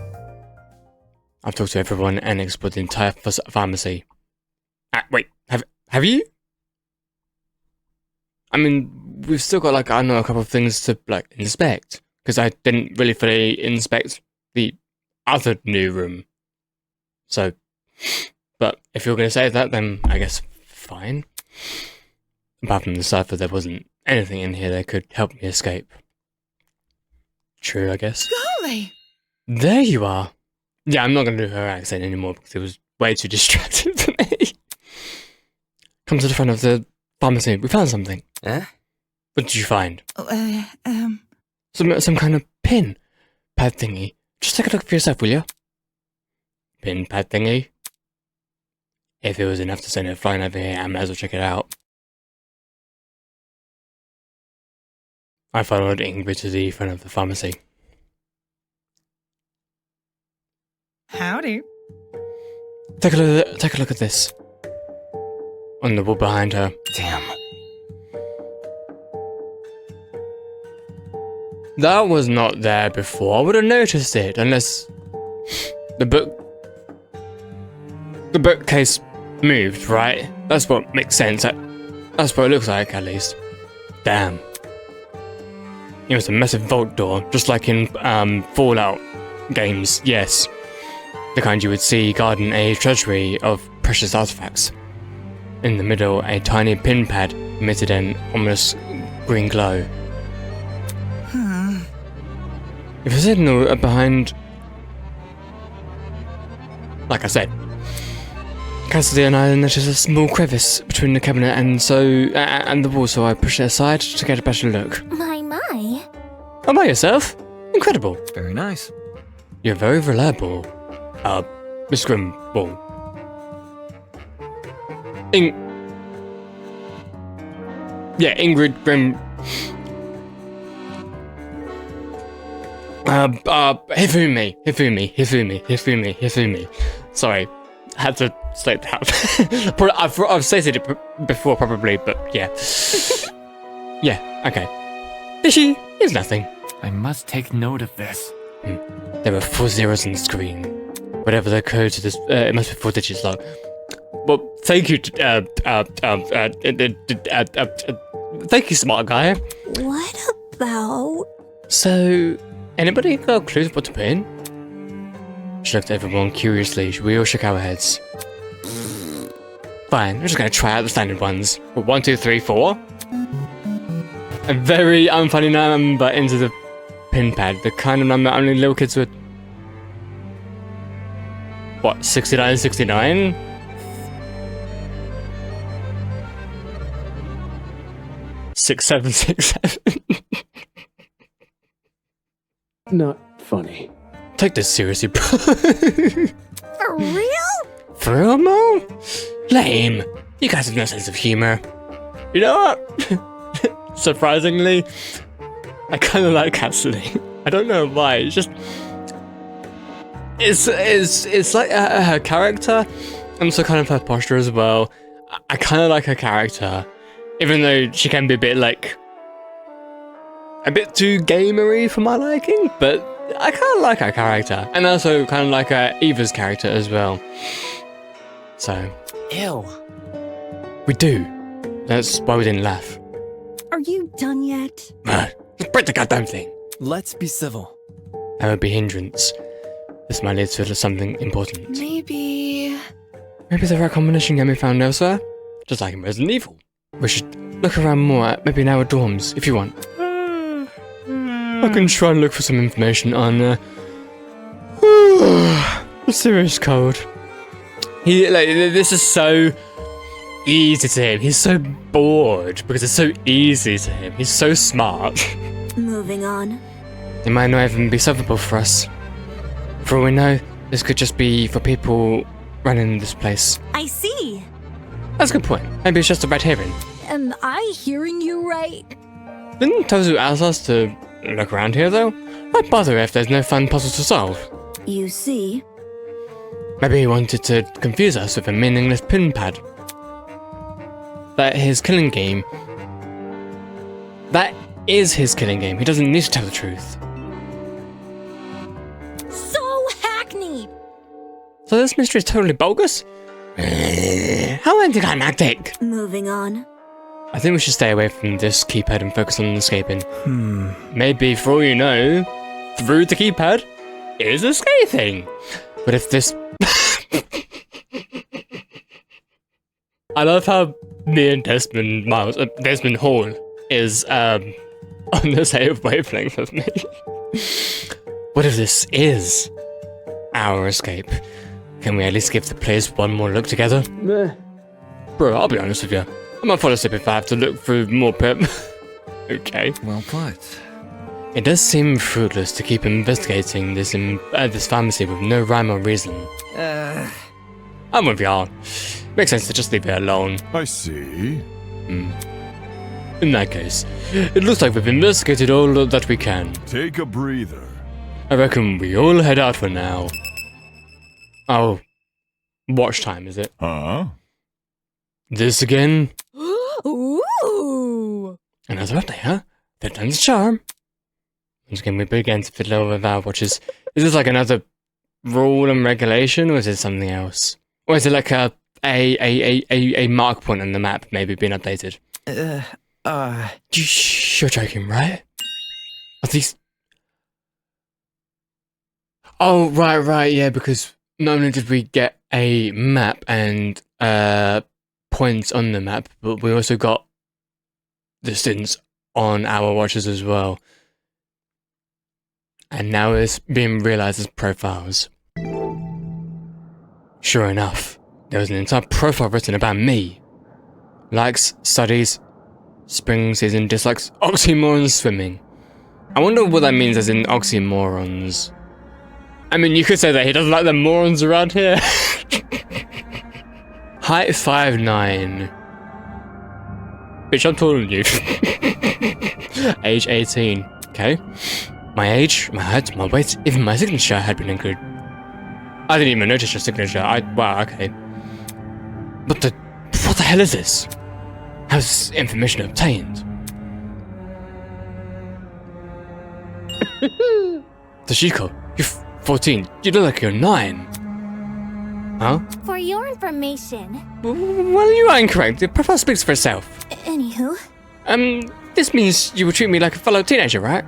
I've talked to everyone and explored the entire pharmacy. Wait, have you? I mean, we've still got, I know, a couple of things to, inspect. Because I didn't really fully inspect the other new room. So, but if you're going to say that, then I guess fine. Apart from the cipher, there wasn't anything in here that could help me escape. True, I guess. Golly! There you are. Yeah, I'm not going to do her accent anymore because it was way too distracting for me. Come to the front of the pharmacy. We found something. Eh? What did you find? Some kind of pin pad thingy. Just take a look for yourself, will you? Pin pad thingy. If it was enough to send it flying over here, I might as well check it out. I followed Ingrid to the front of the pharmacy. Howdy. Take a look at this. On the wall behind her. Damn. That was not there before. I would have noticed it, unless the bookcase moved, right? That's what makes sense. That's what it looks like, at least. Damn. It was a massive vault door, just like in Fallout games, yes. The kind you would see guarding a treasury of precious artifacts. In the middle, a tiny pin pad emitted an ominous green glow. If there's signal behind... Like I said, Cassidy and I noticed a small crevice between the cabinet and the wall, so I pushed it aside to get a better look. My. Oh, by yourself? Incredible. Very nice. You're very reliable. Miss Grimwald. Ingrid Grim... Hifumi. Sorry, had to slow it down. I've stated it before, probably, but yeah. Yeah, okay. Fishy is nothing. I must take note of this. There are 4 zeros on the screen. Whatever the code to this, it must be 4 digits long. Well, thank you, thank you, smart guy. What about... So, anybody got clues what to put in? She looked at everyone curiously. We all shook our heads. Fine, we're just gonna try out the standard ones. 1, 2, 3, 4. A very unfunny number into the pin pad. The kind of number only little kids would... What, 69, 69? Six, 7, 6, 7. Not funny. Take this seriously, bro. For real? For real, Mo? Lame. You guys have no sense of humor. You know what? Surprisingly, I kind of like Cassidy. I don't know why. It's just... It's like her character, and also kind of her posture as well. I kind of like her character, even though she can be a bit like... a bit too gamery for my liking, but I kind of like her character. And also kind of like Eva's character as well. So... Ew. We do. That's why we didn't laugh. Are you done yet? Just break the goddamn thing. Let's be civil. That would be hindrance. This might lead to something important. Maybe Maybe the right combination can be found elsewhere? Just like in Resident Evil. We should look around more at maybe in our dorms, if you want. I can try and look for some information on the Sirius code. This is so easy to him. He's so bored because it's so easy to him. He's so smart. Moving on. It might not even be solvable for us. For all we know, this could just be for people running this place. I see. That's a good point. Maybe it's just a bad hearing. Am I hearing you right? Didn't Tozu ask us to look around here, though? Why bother if there's no fun puzzles to solve? You see. Maybe he wanted to confuse us with a meaningless pin pad. That his killing game... That is his killing game. He doesn't need to tell the truth. So hackneyed! So this mystery is totally bogus? How anticlimactic! Moving on. I think we should stay away from this keypad and focus on escaping. Maybe, for all you know, through the keypad is escaping. But if this... I love how me and Desmond Hall is on the same wavelength as me. What if this is our escape? Can we at least give the place one more look together? Meh. Bro, I'll be honest with you. I might fall asleep if I have to look through more pip. Okay. Well put. It does seem fruitless to keep investigating this pharmacy with no rhyme or reason. I'm with y'all. Makes sense to just leave it alone. I see. In that case, it looks like we've investigated all that we can. Take a breather. I reckon we all head out for now. Oh, watch time, is it? Huh? This again? Ooh! Another update, huh? Third time's a charm. Once again, we begin to fiddle with our watches. Is this like another rule and regulation, or is it something else? Or is it like a mark point on the map maybe being updated? You're joking, right? Are these... Oh, right, yeah, because not only did we get a map and points on the map, but we also got the students on our watches as well. and now it's being realized as profiles. Sure enough, there was an entire profile written about me. Likes, studies, spring season, dislikes, oxymorons swimming. I wonder what that means as in oxymorons. I mean, you could say that he doesn't like the morons around here. Height 5'9". Bitch, I'm taller than you. Age 18. Okay. My age, my height, my weight, even my signature had been included. I didn't even notice your signature. Wow, okay. What the hell is this? How's this information obtained? Toshiko, you're 14. You look like you're 9. Huh? For your information. Well, you are incorrect. The profile speaks for itself. Anywho. This means you would treat me like a fellow teenager, right?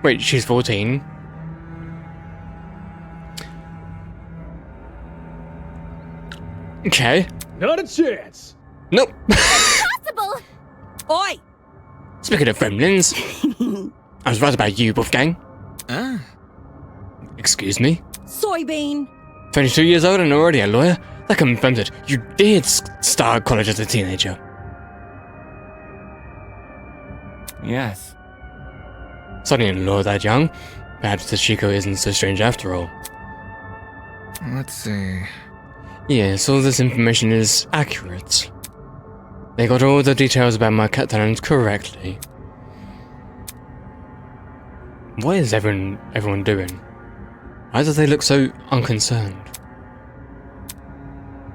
Wait, she's 14. Okay. Not a chance. Nope. Possible. Oi! Speaking of gremlins, I was right about you, Wolfgang. Excuse me? Soybean. 22 years old and already a lawyer? That confirms it. You did start college as a teenager. Yes. Studying law that young? Perhaps Toshiko isn't so strange after all. Let's see. Yes, all this information is accurate. They got all the details about my cat talent correctly. What is everyone doing? Why do they look so unconcerned?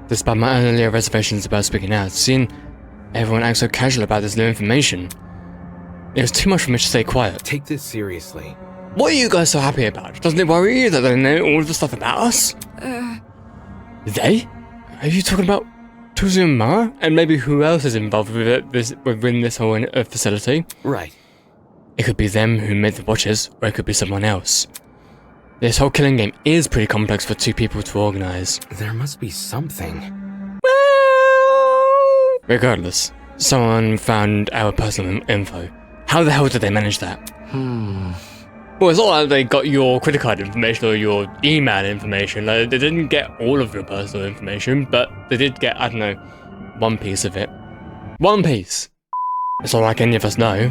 Despite my earlier reservations about speaking out, seeing everyone act so casual about this new information, it was too much for me to stay quiet. Take this seriously. What are you guys so happy about? Doesn't it worry you that they know all the stuff about us? They? Are you talking about Tuzu and Mara? And maybe who else is involved with within this whole facility? Right. It could be them who made the watches, or it could be someone else. This whole killing game is pretty complex for two people to organize. There must be something. Well, regardless, someone found our personal info. How the hell did they manage that? Well, it's not like they got your credit card information or your email information. Like, they didn't get all of your personal information, but they did get, I don't know, one piece of it. One piece! It's not like any of us know.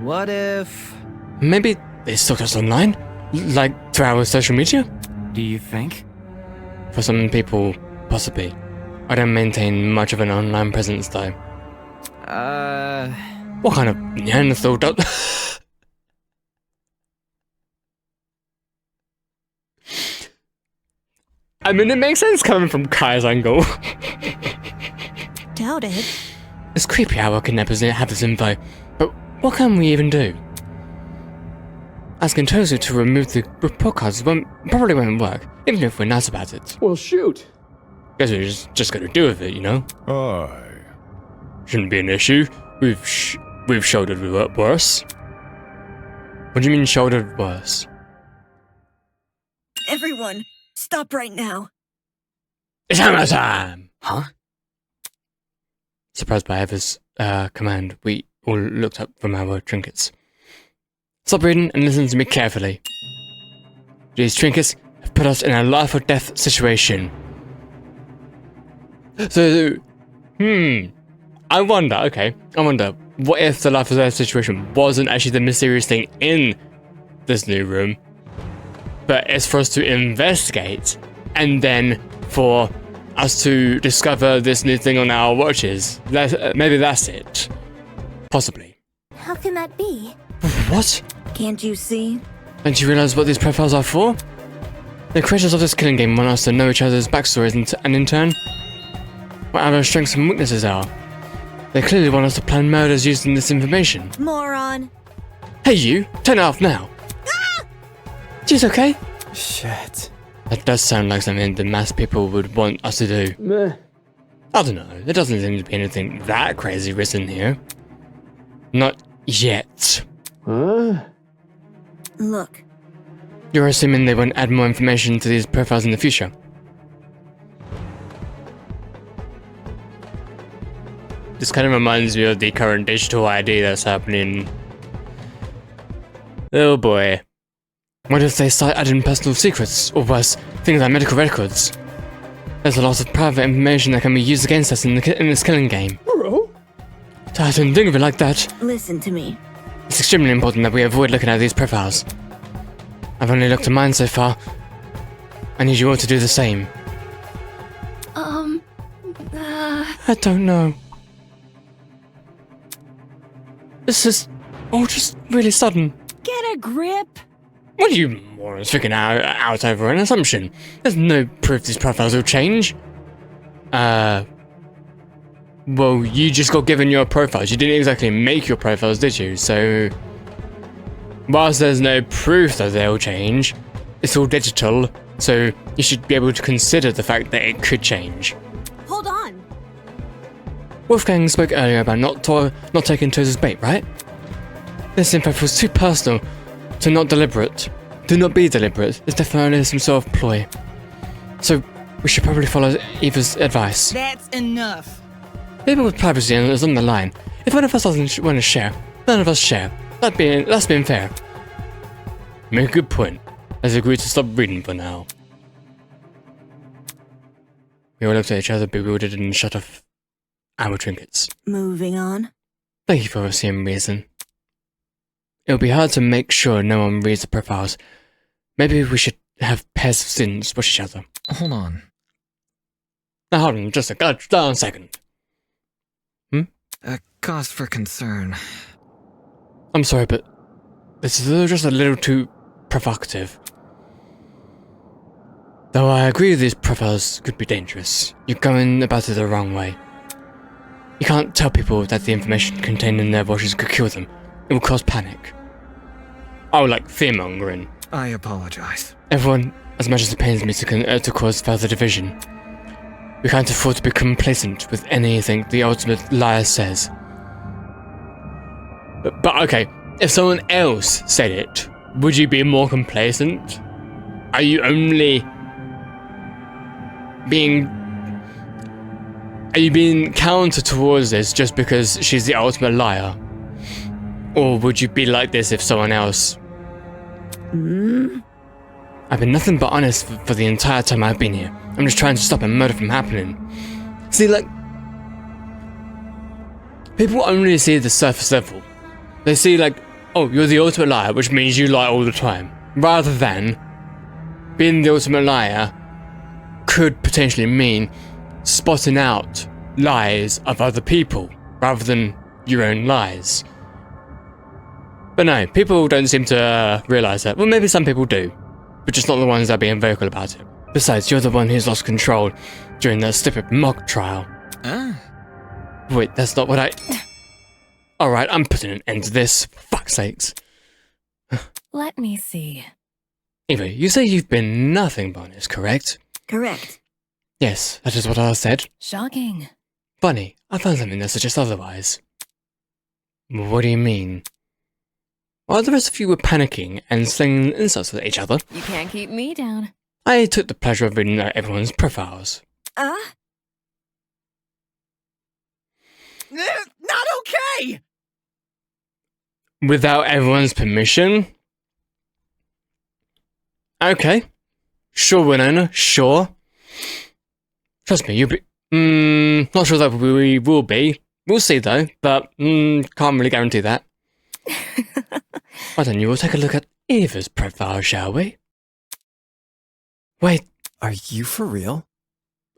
What if... Maybe they stalked us online? Like, through our social media? Do you think? For some people, possibly. I don't maintain much of an online presence, though. What kind of Neanderthal does... I mean, it makes sense coming from Kai's angle. Doubt it. It's creepy how our kidnappers have this info, but what can we even do? Asking Tozu to remove the report cards probably won't work, even if we're nice about it. Well, shoot. Guess we're just gonna do with it, you know? Aye. Shouldn't be an issue. We've shouldered worse. What do you mean shouldered worse? Everyone, stop right now. It's hammer time! Huh? Surprised by Eva's command, we all looked up from our trinkets. Stop reading and listen to me carefully. These trinkets have put us in a life or death situation. So, I wonder, what if the life or death situation wasn't actually the mysterious thing in this new room, but it's for us to investigate, and then for us to discover this new thing on our watches. Maybe that's it. Possibly. How can that be? What? Can't you see? Don't you realize what these profiles are for? The creators of this killing game want us to know each other's backstories and in turn, what our strengths and weaknesses are. They clearly want us to plan murders using this information. Moron. Hey you, turn it off now. Ah! She's okay? Shit. That does sound like something the mass people would want us to do. Meh. I don't know, there doesn't seem to be anything that crazy written here. Not yet. Huh? Look. You're assuming they won't add more information to these profiles in the future? This kind of reminds me of the current digital ID that's happening. Oh boy. What if they start adding personal secrets, or worse, things like medical records? There's a lot of private information that can be used against us in this killing game. Bro? So I didn't think of it like that. Listen to me. It's extremely important that we avoid looking at these profiles. I've only looked at mine so far. I need you all to do the same. I don't know. This is all just really sudden. Get a grip. What are you morons figuring out over an assumption? There's no proof these profiles will change. Well, you just got given your profiles. You didn't exactly make your profiles, did you? So, whilst there's no proof that they'll change, it's all digital, so you should be able to consider the fact that it could change. Hold on. Wolfgang spoke earlier about not taking Toes as bait, right? This info feels too personal, to not deliberate. Do not be deliberate. It's definitely some sort of ploy. So, we should probably follow Eva's advice. That's enough. People with privacy is on the line. If one of us doesn't want to share, none of us share. That's being fair. Make a good point. Let's agree to stop reading for now. We all looked at each other, bewildered, and shut off our trinkets. Moving on. Thank you for seeing reason. It'll be hard to make sure no one reads the profiles. Maybe we should have pairs of students watch each other. Hold on. Now hold on, just a second. A cause for concern. I'm sorry, but this is just a little too provocative. Though I agree these profiles could be dangerous, you're going about it the wrong way. You can't tell people that the information contained in their watches could kill them. It will cause panic. Oh, like fear-mongering. I apologize. Everyone, as much as it pains me to cause further division, we can't afford to be complacent with anything the ultimate liar says. But okay, if someone else said it, would you be more complacent? Are you only being counter towards this just because she's the ultimate liar? Or would you be like this if someone else? I've been nothing but honest for the entire time I've been here. I'm just trying to stop a murder from happening. See, like, people only see the surface level. They see, like, oh, you're the ultimate liar, which means you lie all the time. Rather than being the ultimate liar could potentially mean spotting out lies of other people rather than your own lies. But no, people don't seem to realise that. Well, maybe some people do, but just not the ones that are being vocal about it. Besides, you're the one who's lost control during that stupid mock trial. Wait, that's not what I... Alright, I'm putting an end to this. Fuck's sakes. Let me see. Eva, you say you've been nothing but honest, correct? Correct. Yes, that is what I said. Shocking. Bunny, I found something that suggests otherwise. What do you mean? While the rest of you were panicking and slinging insults at each other, You can't keep me down. I took the pleasure of reading out everyone's profiles. Not okay! Without everyone's permission? Okay. Sure, Winona, sure. Trust me, you'll be... not sure that we will be. We'll see though, but can't really guarantee that. Why don't you all take a look at Eva's profile, shall we? Wait, Are you for real?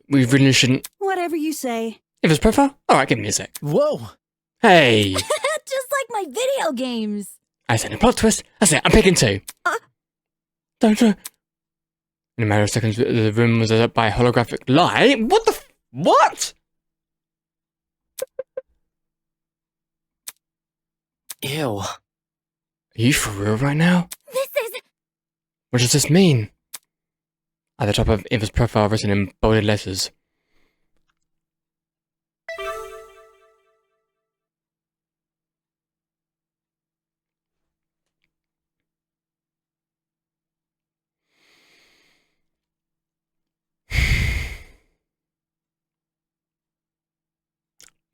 we really shouldn't... Whatever you say. Eva's profile? Alright, give me a sec. Whoa! Hey! Just like my video games. I said a plot twist. That's it, I'm picking two. Don't know. In a matter of seconds, the room was lit up by a holographic light. What the what? Ew. Are you for real right now? This is... What does this mean? At the top of Eva's profile, written in bolded letters.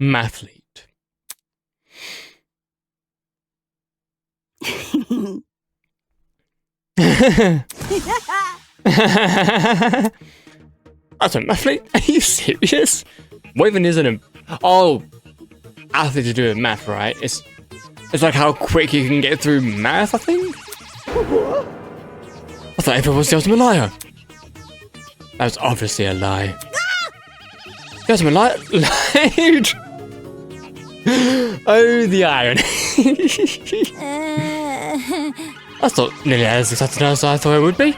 Mathlete. That's a mathlete? Are you serious? What even is an... Oh, nothing to do with math, right? It's like how quick you can get through math, I think? I thought Ava was the ultimate liar. That was obviously a lie. The ultimate liar lied! Oh, the irony. That's not nearly as exciting as I thought it would be.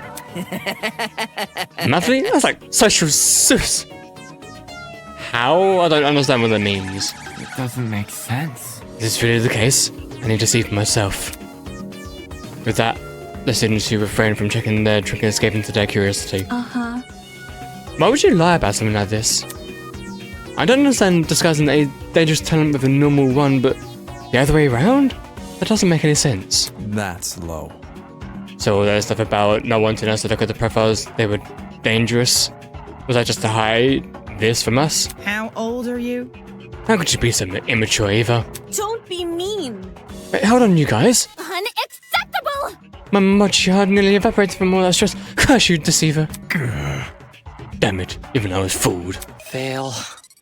Mathlete? That's like social sus. How? I don't understand what that means. It doesn't make sense. Is this really the case? I need to see for myself. With that, the students who refrain from checking their trick and escape into their curiosity. Uh-huh. Why would you lie about something like this? I don't understand disguising a dangerous talent with a normal one, but the other way around? That doesn't make any sense. That's low. So all that stuff about not wanting us to look at the profiles, they were dangerous? Was that just to hide this from us? How old are you? How could you be so immature, Eva? Don't be mean. Wait, hold on, you guys. Unacceptable! My mochi heart nearly evaporated from all that stress. Curse you, deceiver. Damn it, even I was fooled. Fail.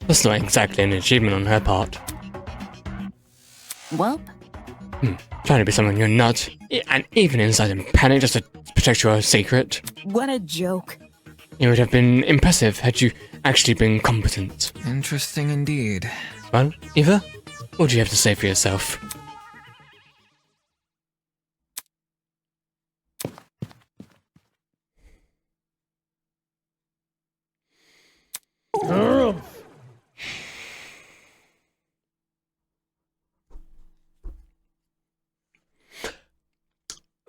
That's not exactly an achievement on her part. Welp. Trying to be someone you're not, and even inside in panic just to protect your secret. What a joke. It would have been impressive had you actually been competent. Interesting indeed. Well, Eva, what do you have to say for yourself?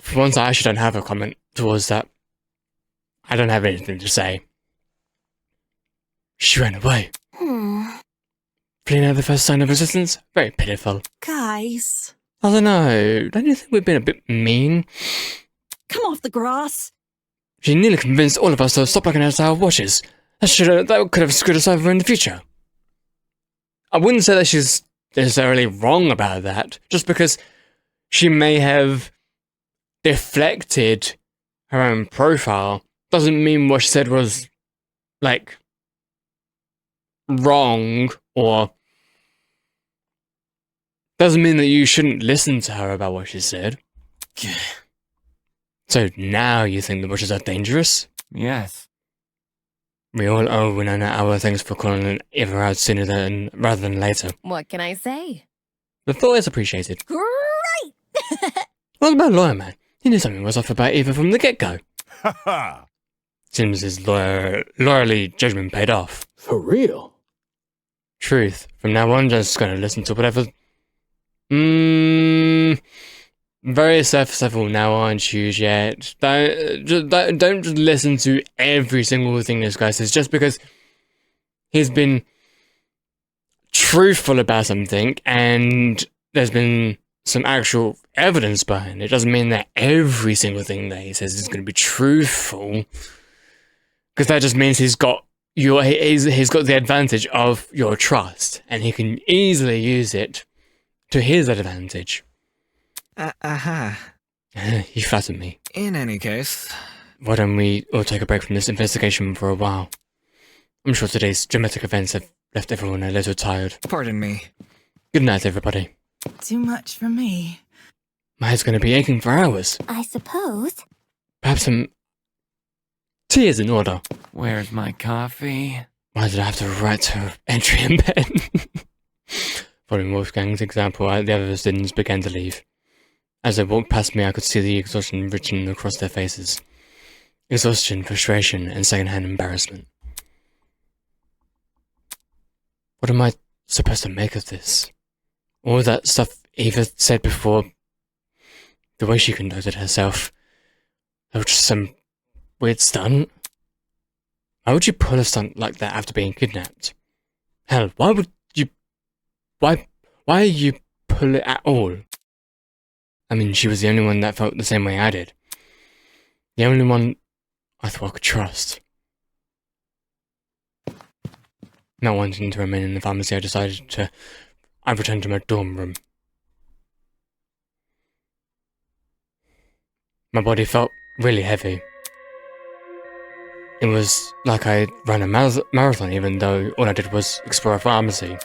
For once, I actually don't have a comment towards that. I don't have anything to say. She ran away. Fleeing at the first sign of resistance? Very pitiful. Guys, I don't know. Don't you think we've been a bit mean? come off the grass. She nearly convinced all of us to stop looking at our watches. That could have screwed us over in the future. I wouldn't say that she's necessarily wrong about that, just because she may have deflected her own profile doesn't mean what she said was, like, wrong, or doesn't mean that you shouldn't listen to her about what she said. So now you think the bushes are dangerous? Yes. We all owe one another our thanks for calling Eva out sooner rather than later. What can I say? The thought is appreciated. Great! What about Lawyer Man? He knew something was off about Eva from the get-go. Seems his lawyerly judgment paid off. For real? Truth. From now on, just gonna listen to whatever... Very surface level now, aren't you, yet? Don't just listen to every single thing this guy says, just because he's been truthful about something, and there's been some actual evidence behind it. Doesn't mean that every single thing that he says is going to be truthful, because that just means he's got the advantage of your trust, and he can easily use it to his advantage. You flatter me. In any case, why don't we all take a break from this investigation for a while? I'm sure today's dramatic events have left everyone a little tired. Pardon me. Good night, everybody. Too much for me. My head's going to be aching for hours. I suppose. Perhaps some tea is in order. Where's my coffee? Why did I have to write her entry in bed? Following Wolfgang's example, the other students began to leave. As they walked past me, I could see the exhaustion written across their faces. Exhaustion, frustration, and secondhand embarrassment. What am I supposed to make of this? All that stuff Eva said before, the way she conducted herself, that was just some weird stunt. Why would you pull a stunt like that after being kidnapped? Hell, why you pull it at all? I mean, she was the only one that felt the same way I did. The only one I thought I could trust. Not wanting to remain in the pharmacy, I returned to my dorm room. My body felt really heavy. It was like I ran a marathon, even though all I did was explore a pharmacy.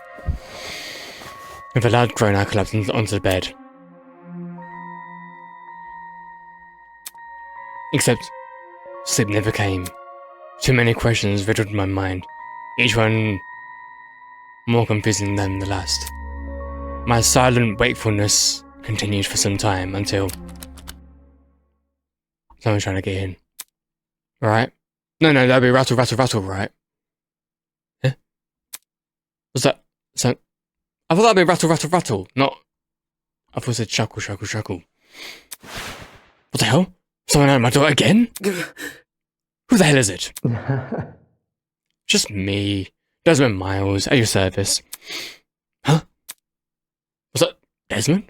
With a loud groan, I collapsed onto the bed. Except, sleep never came. Too many questions riddled my mind, each one more confusing than the last. My silent wakefulness continued for some time until someone's trying to get in. Right? No, that'd be rattle, right? Yeah? What's that? So, I thought that'd be rattle, not... I thought it said chuckle. What the hell? Someone at my door again? Who the hell is it? Just me, Desmond Miles, at your service. Huh? Was that Desmond?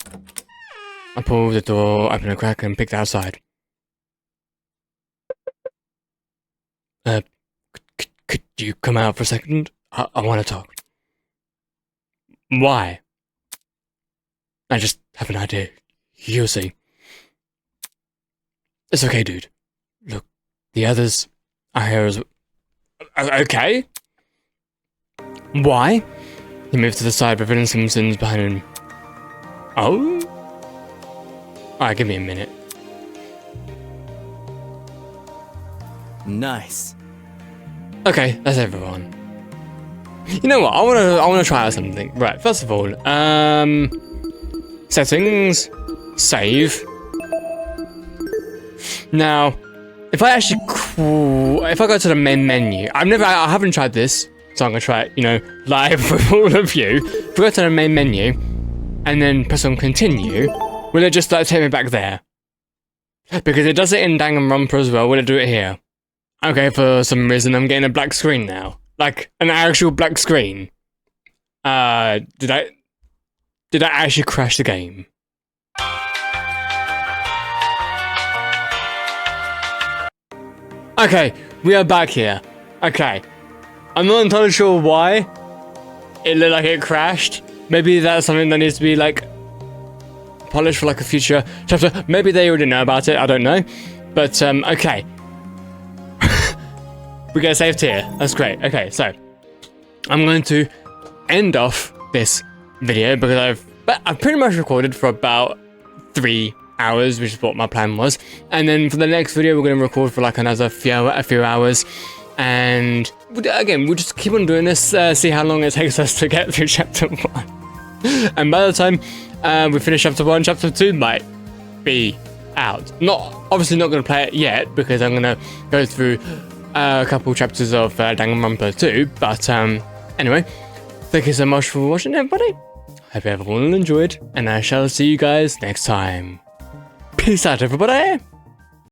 I pulled the door, opened a crack, and peeked outside. Could you come out for a second? I want to talk. Why? I just have an idea. You'll see. It's okay, dude. Look, the others are here as... Okay? Why? He moved to the side, revealing some sins behind him. Oh? Alright, give me a minute. Nice. Okay, that's everyone. You know what? I wanna try out something. Right, first of all, settings, save. Now, if I actually if I go to the main menu, I haven't tried this, so I'm gonna try it, live with all of you. If I go to the main menu and then press on continue, will it just take me back there? Because it does it in Danganronpa as well. Will it do it here? Okay, for some reason I'm getting a black screen now. Like, an actual black screen. Did I actually crash the game? Okay, we are back here. Okay. I'm not entirely sure why it looked like it crashed. Maybe that's something that needs to be, polished for, a future chapter. Maybe they already know about it, I don't know. But, okay. We get saved here. That's great. Okay, so I'm going to end off this video because I've pretty much recorded for about 3 hours, which is what my plan was. And then for the next video, we're going to record for another few hours. And again, we'll just keep on doing this, see how long it takes us to get through chapter 1. And by the time we finish chapter 1, chapter 2 might be out. Obviously not going to play it yet because I'm going to go through a couple chapters of Danganronpa 2, but anyway, thank you so much for watching, everybody. Hope everyone enjoyed, and I shall see you guys next time. Peace out, everybody.